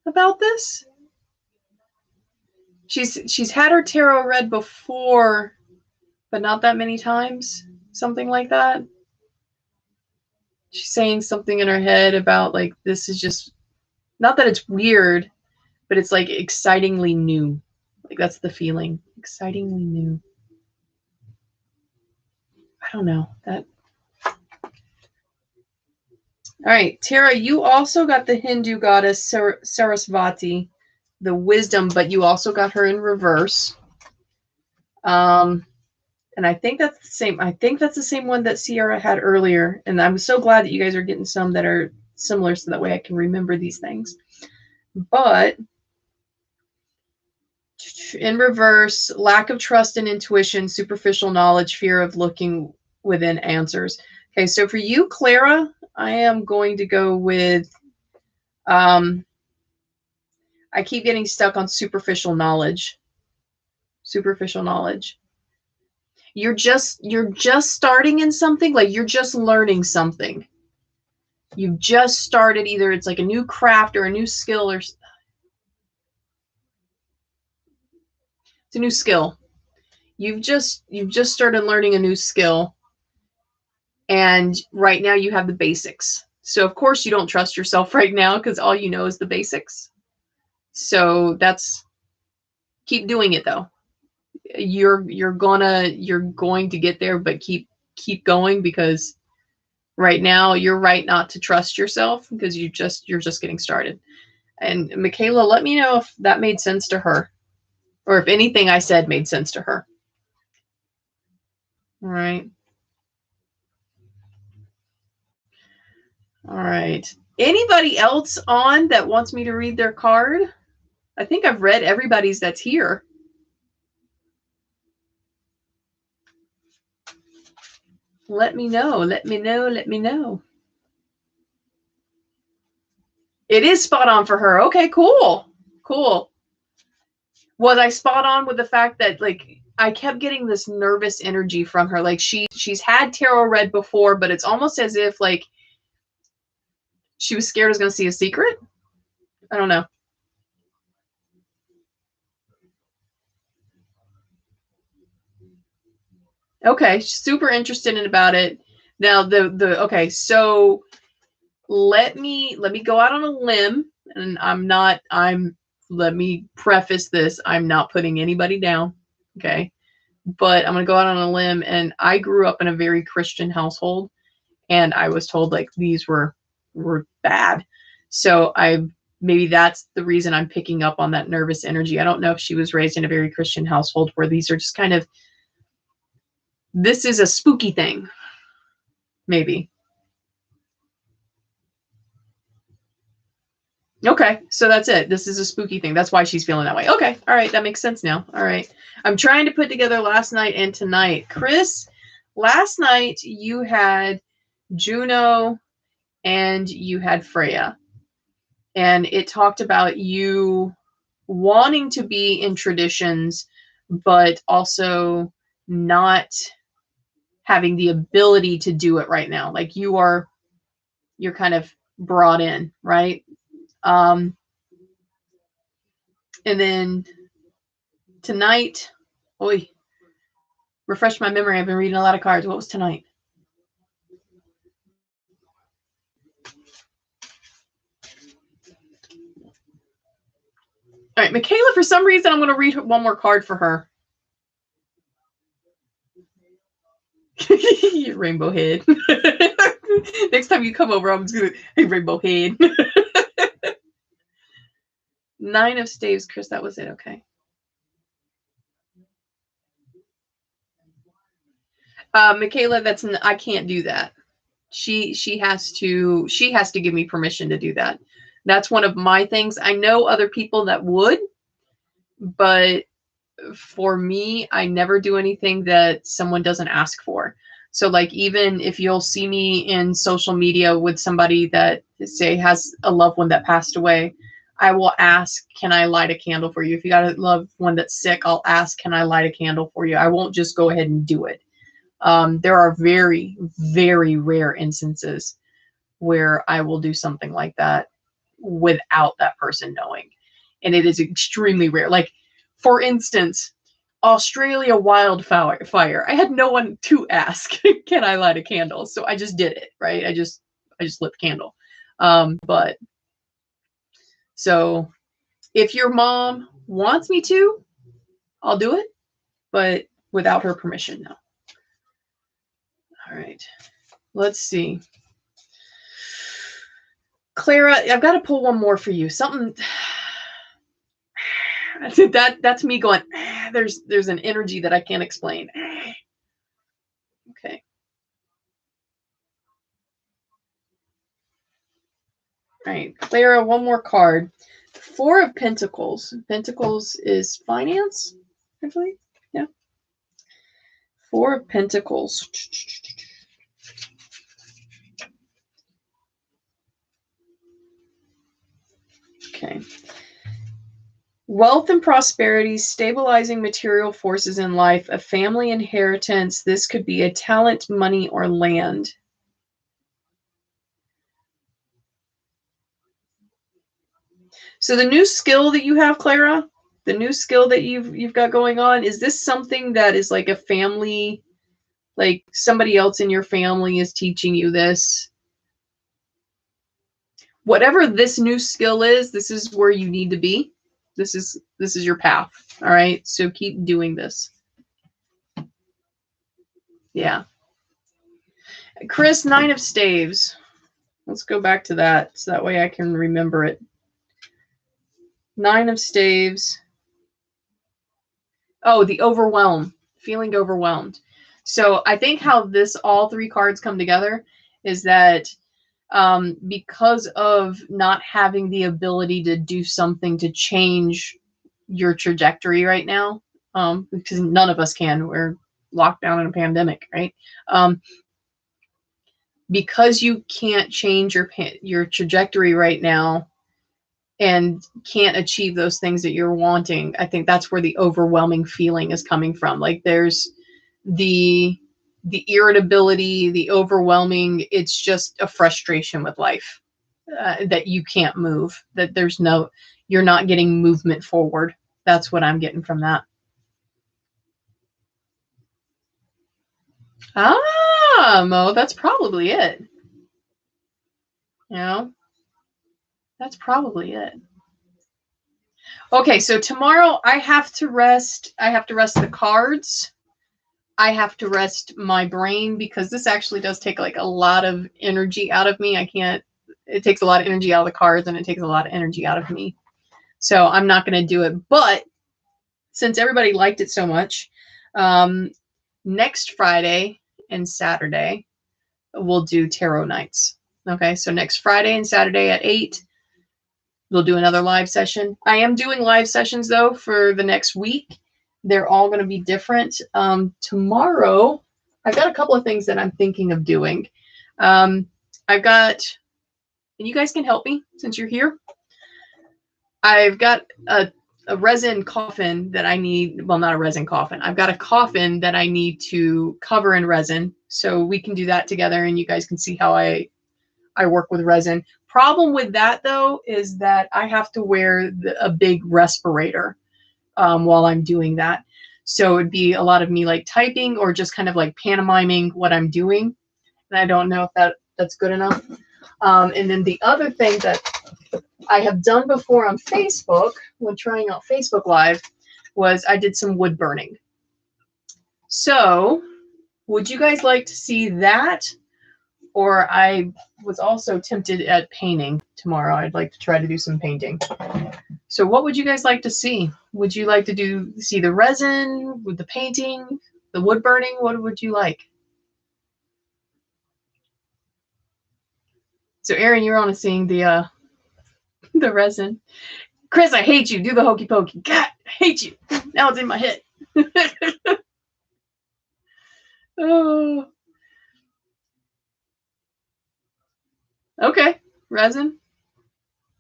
about this. She's had her tarot read before, but not that many times. Something like that. She's saying something in her head about, like, this is just, not that it's weird, but it's like excitingly new. Like, that's the feeling. Excitingly new. I don't know. That. All right, Tara, you also got the Hindu goddess Sarasvati, the wisdom, but you also got her in reverse. And I think that's the same. I think that's the same one that Sierra had earlier. And I'm so glad that you guys are getting some that are similar, so that way I can remember these things. But in reverse, lack of trust and intuition, superficial knowledge, fear of looking within answers. Okay, so for you, Clara, I am going to go with, I keep getting stuck on superficial knowledge. Superficial knowledge. You're just starting in something, like you're just learning something. You've just started, either it's like a new craft or a new skill, or it's a new skill. You've just started learning a new skill, and right now you have the basics. So of course you don't trust yourself right now, because all you know is the basics. So keep doing it though. You're going to get there, but keep going, because right now you're right not to trust yourself, because you're just getting started. And Michaela, let me know if that made sense to her, or if anything I said made sense to her. All right. All right. Anybody else on that wants me to read their card? I think I've read everybody's that's here. Let me know. Let me know. Let me know. It is spot on for her. Okay, cool. Cool. Was I spot on with the fact that, like, I kept getting this nervous energy from her? Like, she's had tarot read before, but it's almost as if, like, she was scared I was going to see a secret. I don't know. Okay, super interested in about it. Now okay, so let me go out on a limb, and let me preface this, I'm not putting anybody down, okay? But I'm going to go out on a limb, and I grew up in a very Christian household, and I was told like these were bad. So maybe that's the reason I'm picking up on that nervous energy. I don't know if she was raised in a very Christian household where these are just kind of, this is a spooky thing, maybe. Okay, so that's it. This is a spooky thing. That's why she's feeling that way. Okay, all right, that makes sense now. All right. I'm trying to put together last night and tonight. Chris, last night you had Juno and you had Freya. And it talked about you wanting to be in traditions, but also not having the ability to do it right now. Like you're kind of brought in, right? And then tonight, refresh my memory. I've been reading a lot of cards. What was tonight? All right, Michaela, for some reason, I'm going to read one more card for her. Rainbow head. Next time you come over, I'm just going to, hey, rainbow head. 9 of staves, Chris, that was it. Okay. Michaela, I can't do that. She has to give me permission to do that. That's one of my things. I know other people that would, but for me, I never do anything that someone doesn't ask for. So like, even if you'll see me in social media with somebody that say has a loved one that passed away, I will ask, can I light a candle for you? If you got a loved one that's sick, I'll ask, can I light a candle for you? I won't just go ahead and do it. There are very, very rare instances where I will do something like that without that person knowing. And it is extremely rare. Like, for instance, Australia wildfire. I had no one to ask, can I light a candle? So I just did it, right? I just lit the candle. But so if your mom wants me to, I'll do it, but without her permission, no. All right, let's see. Clara, I've got to pull one more for you. Something that's me going, there's an energy that I can't explain. Okay. All right, Clara, one more card. 4 of Pentacles. Pentacles is finance, I believe. Yeah. 4 of Pentacles. Okay. Wealth and prosperity, stabilizing material forces in life, a family inheritance. This could be a talent, money, or land. So the new skill that you have, Clara, the new skill that you've got going on, is this something that is like a family, like somebody else in your family is teaching you this? Whatever this new skill is, this is where you need to be. This is your path. All right. So keep doing this. Yeah. Chris, 9 of staves. Let's go back to that so that way I can remember it. 9 of staves. Oh, the overwhelm, feeling overwhelmed. So I think how all 3 cards come together is that because of not having the ability to do something to change your trajectory right now, because none of us can. We're locked down in a pandemic, right? Because you can't change your trajectory right now and can't achieve those things that you're wanting, I think that's where the overwhelming feeling is coming from. Like there's the irritability, the overwhelming, it's just a frustration with life, that you can't move, that you're not getting movement forward. That's what I'm getting from that. Mo, that's probably it. You know, that's probably it. Okay, so tomorrow I have to rest. I have to rest the cards. I have to rest my brain because this actually does take like a lot of energy out of me. I can't, it takes a lot of energy out of the cards and it takes a lot of energy out of me. So I'm not going to do it. But since everybody liked it so much, um, next Friday and Saturday, we'll do tarot nights. Okay, so next Friday and Saturday at 8, we'll do another live session. I am doing live sessions though for the next week. They're all going to be different. Tomorrow, I've got a couple of things that I'm thinking of doing. I've got, and you guys can help me since you're here. I've got a resin coffin that I need. Well, not a resin coffin. I've got a coffin that I need to cover in resin. So we can do that together and you guys can see how I work with resin. Problem with that though is that I have to wear a big respirator while I'm doing that. So it'd be a lot of me like typing or just kind of like pantomiming what I'm doing. And I don't know if that's good enough. And then the other thing that I have done before on Facebook when trying out Facebook Live was I did some wood burning. So would you guys like to see that? Or I was also tempted at painting tomorrow. I'd like to try to do some painting. So what would you guys like to see? Would you like to see the resin, with the painting, the wood burning? What would you like? So Erin, you're on to seeing the resin. Chris, I hate you. Do the hokey pokey. God, I hate you. Now it's in my head. Oh. Okay. Resin.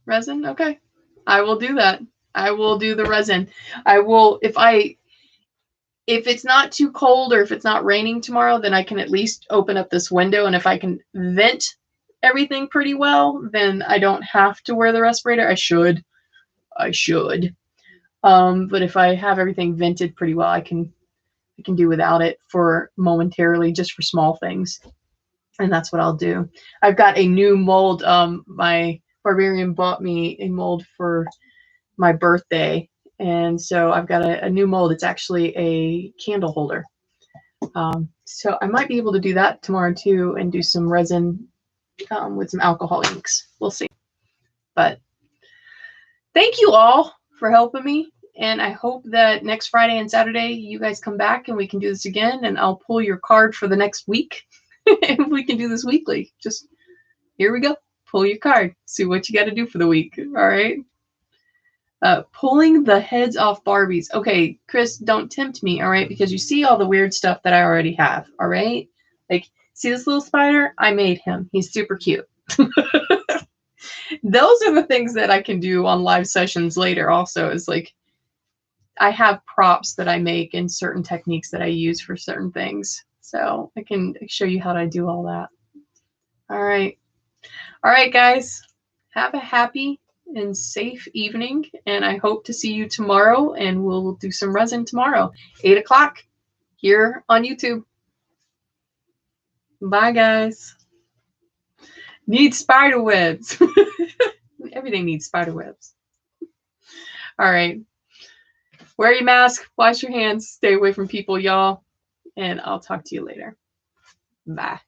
Okay. I will do that. I will do the resin. I will, if it's not too cold or if it's not raining tomorrow, then I can at least open up this window. And if I can vent everything pretty well, then I don't have to wear the respirator. I should. But if I have everything vented pretty well, I can do without it for momentarily, just for small things. And that's what I'll do. I've got a new mold. My barbarian bought me a mold for my birthday. And so I've got a new mold. It's actually a candle holder. So I might be able to do that tomorrow too and do some resin with some alcohol inks. We'll see. But thank you all for helping me. And I hope that next Friday and Saturday you guys come back and we can do this again. And I'll pull your card for the next week. And we can do this weekly. Just here we go. Pull your card. See what you got to do for the week. All right. Pulling the heads off Barbies. Okay, Chris, don't tempt me, all right? Because you see all the weird stuff that I already have, all right? Like, see this little spider? I made him. He's super cute. Those are the things that I can do on live sessions later also, is like, I have props that I make and certain techniques that I use for certain things. So I can show you how to do all that. All right. All right, guys. Have a happy and safe evening, and I hope to see you tomorrow, and we'll do some resin tomorrow, 8 o'clock here on YouTube. Bye, guys. Need spider webs. Everything needs spider webs. All right. Wear your mask, wash your hands, stay away from people, y'all, and I'll talk to you later. Bye.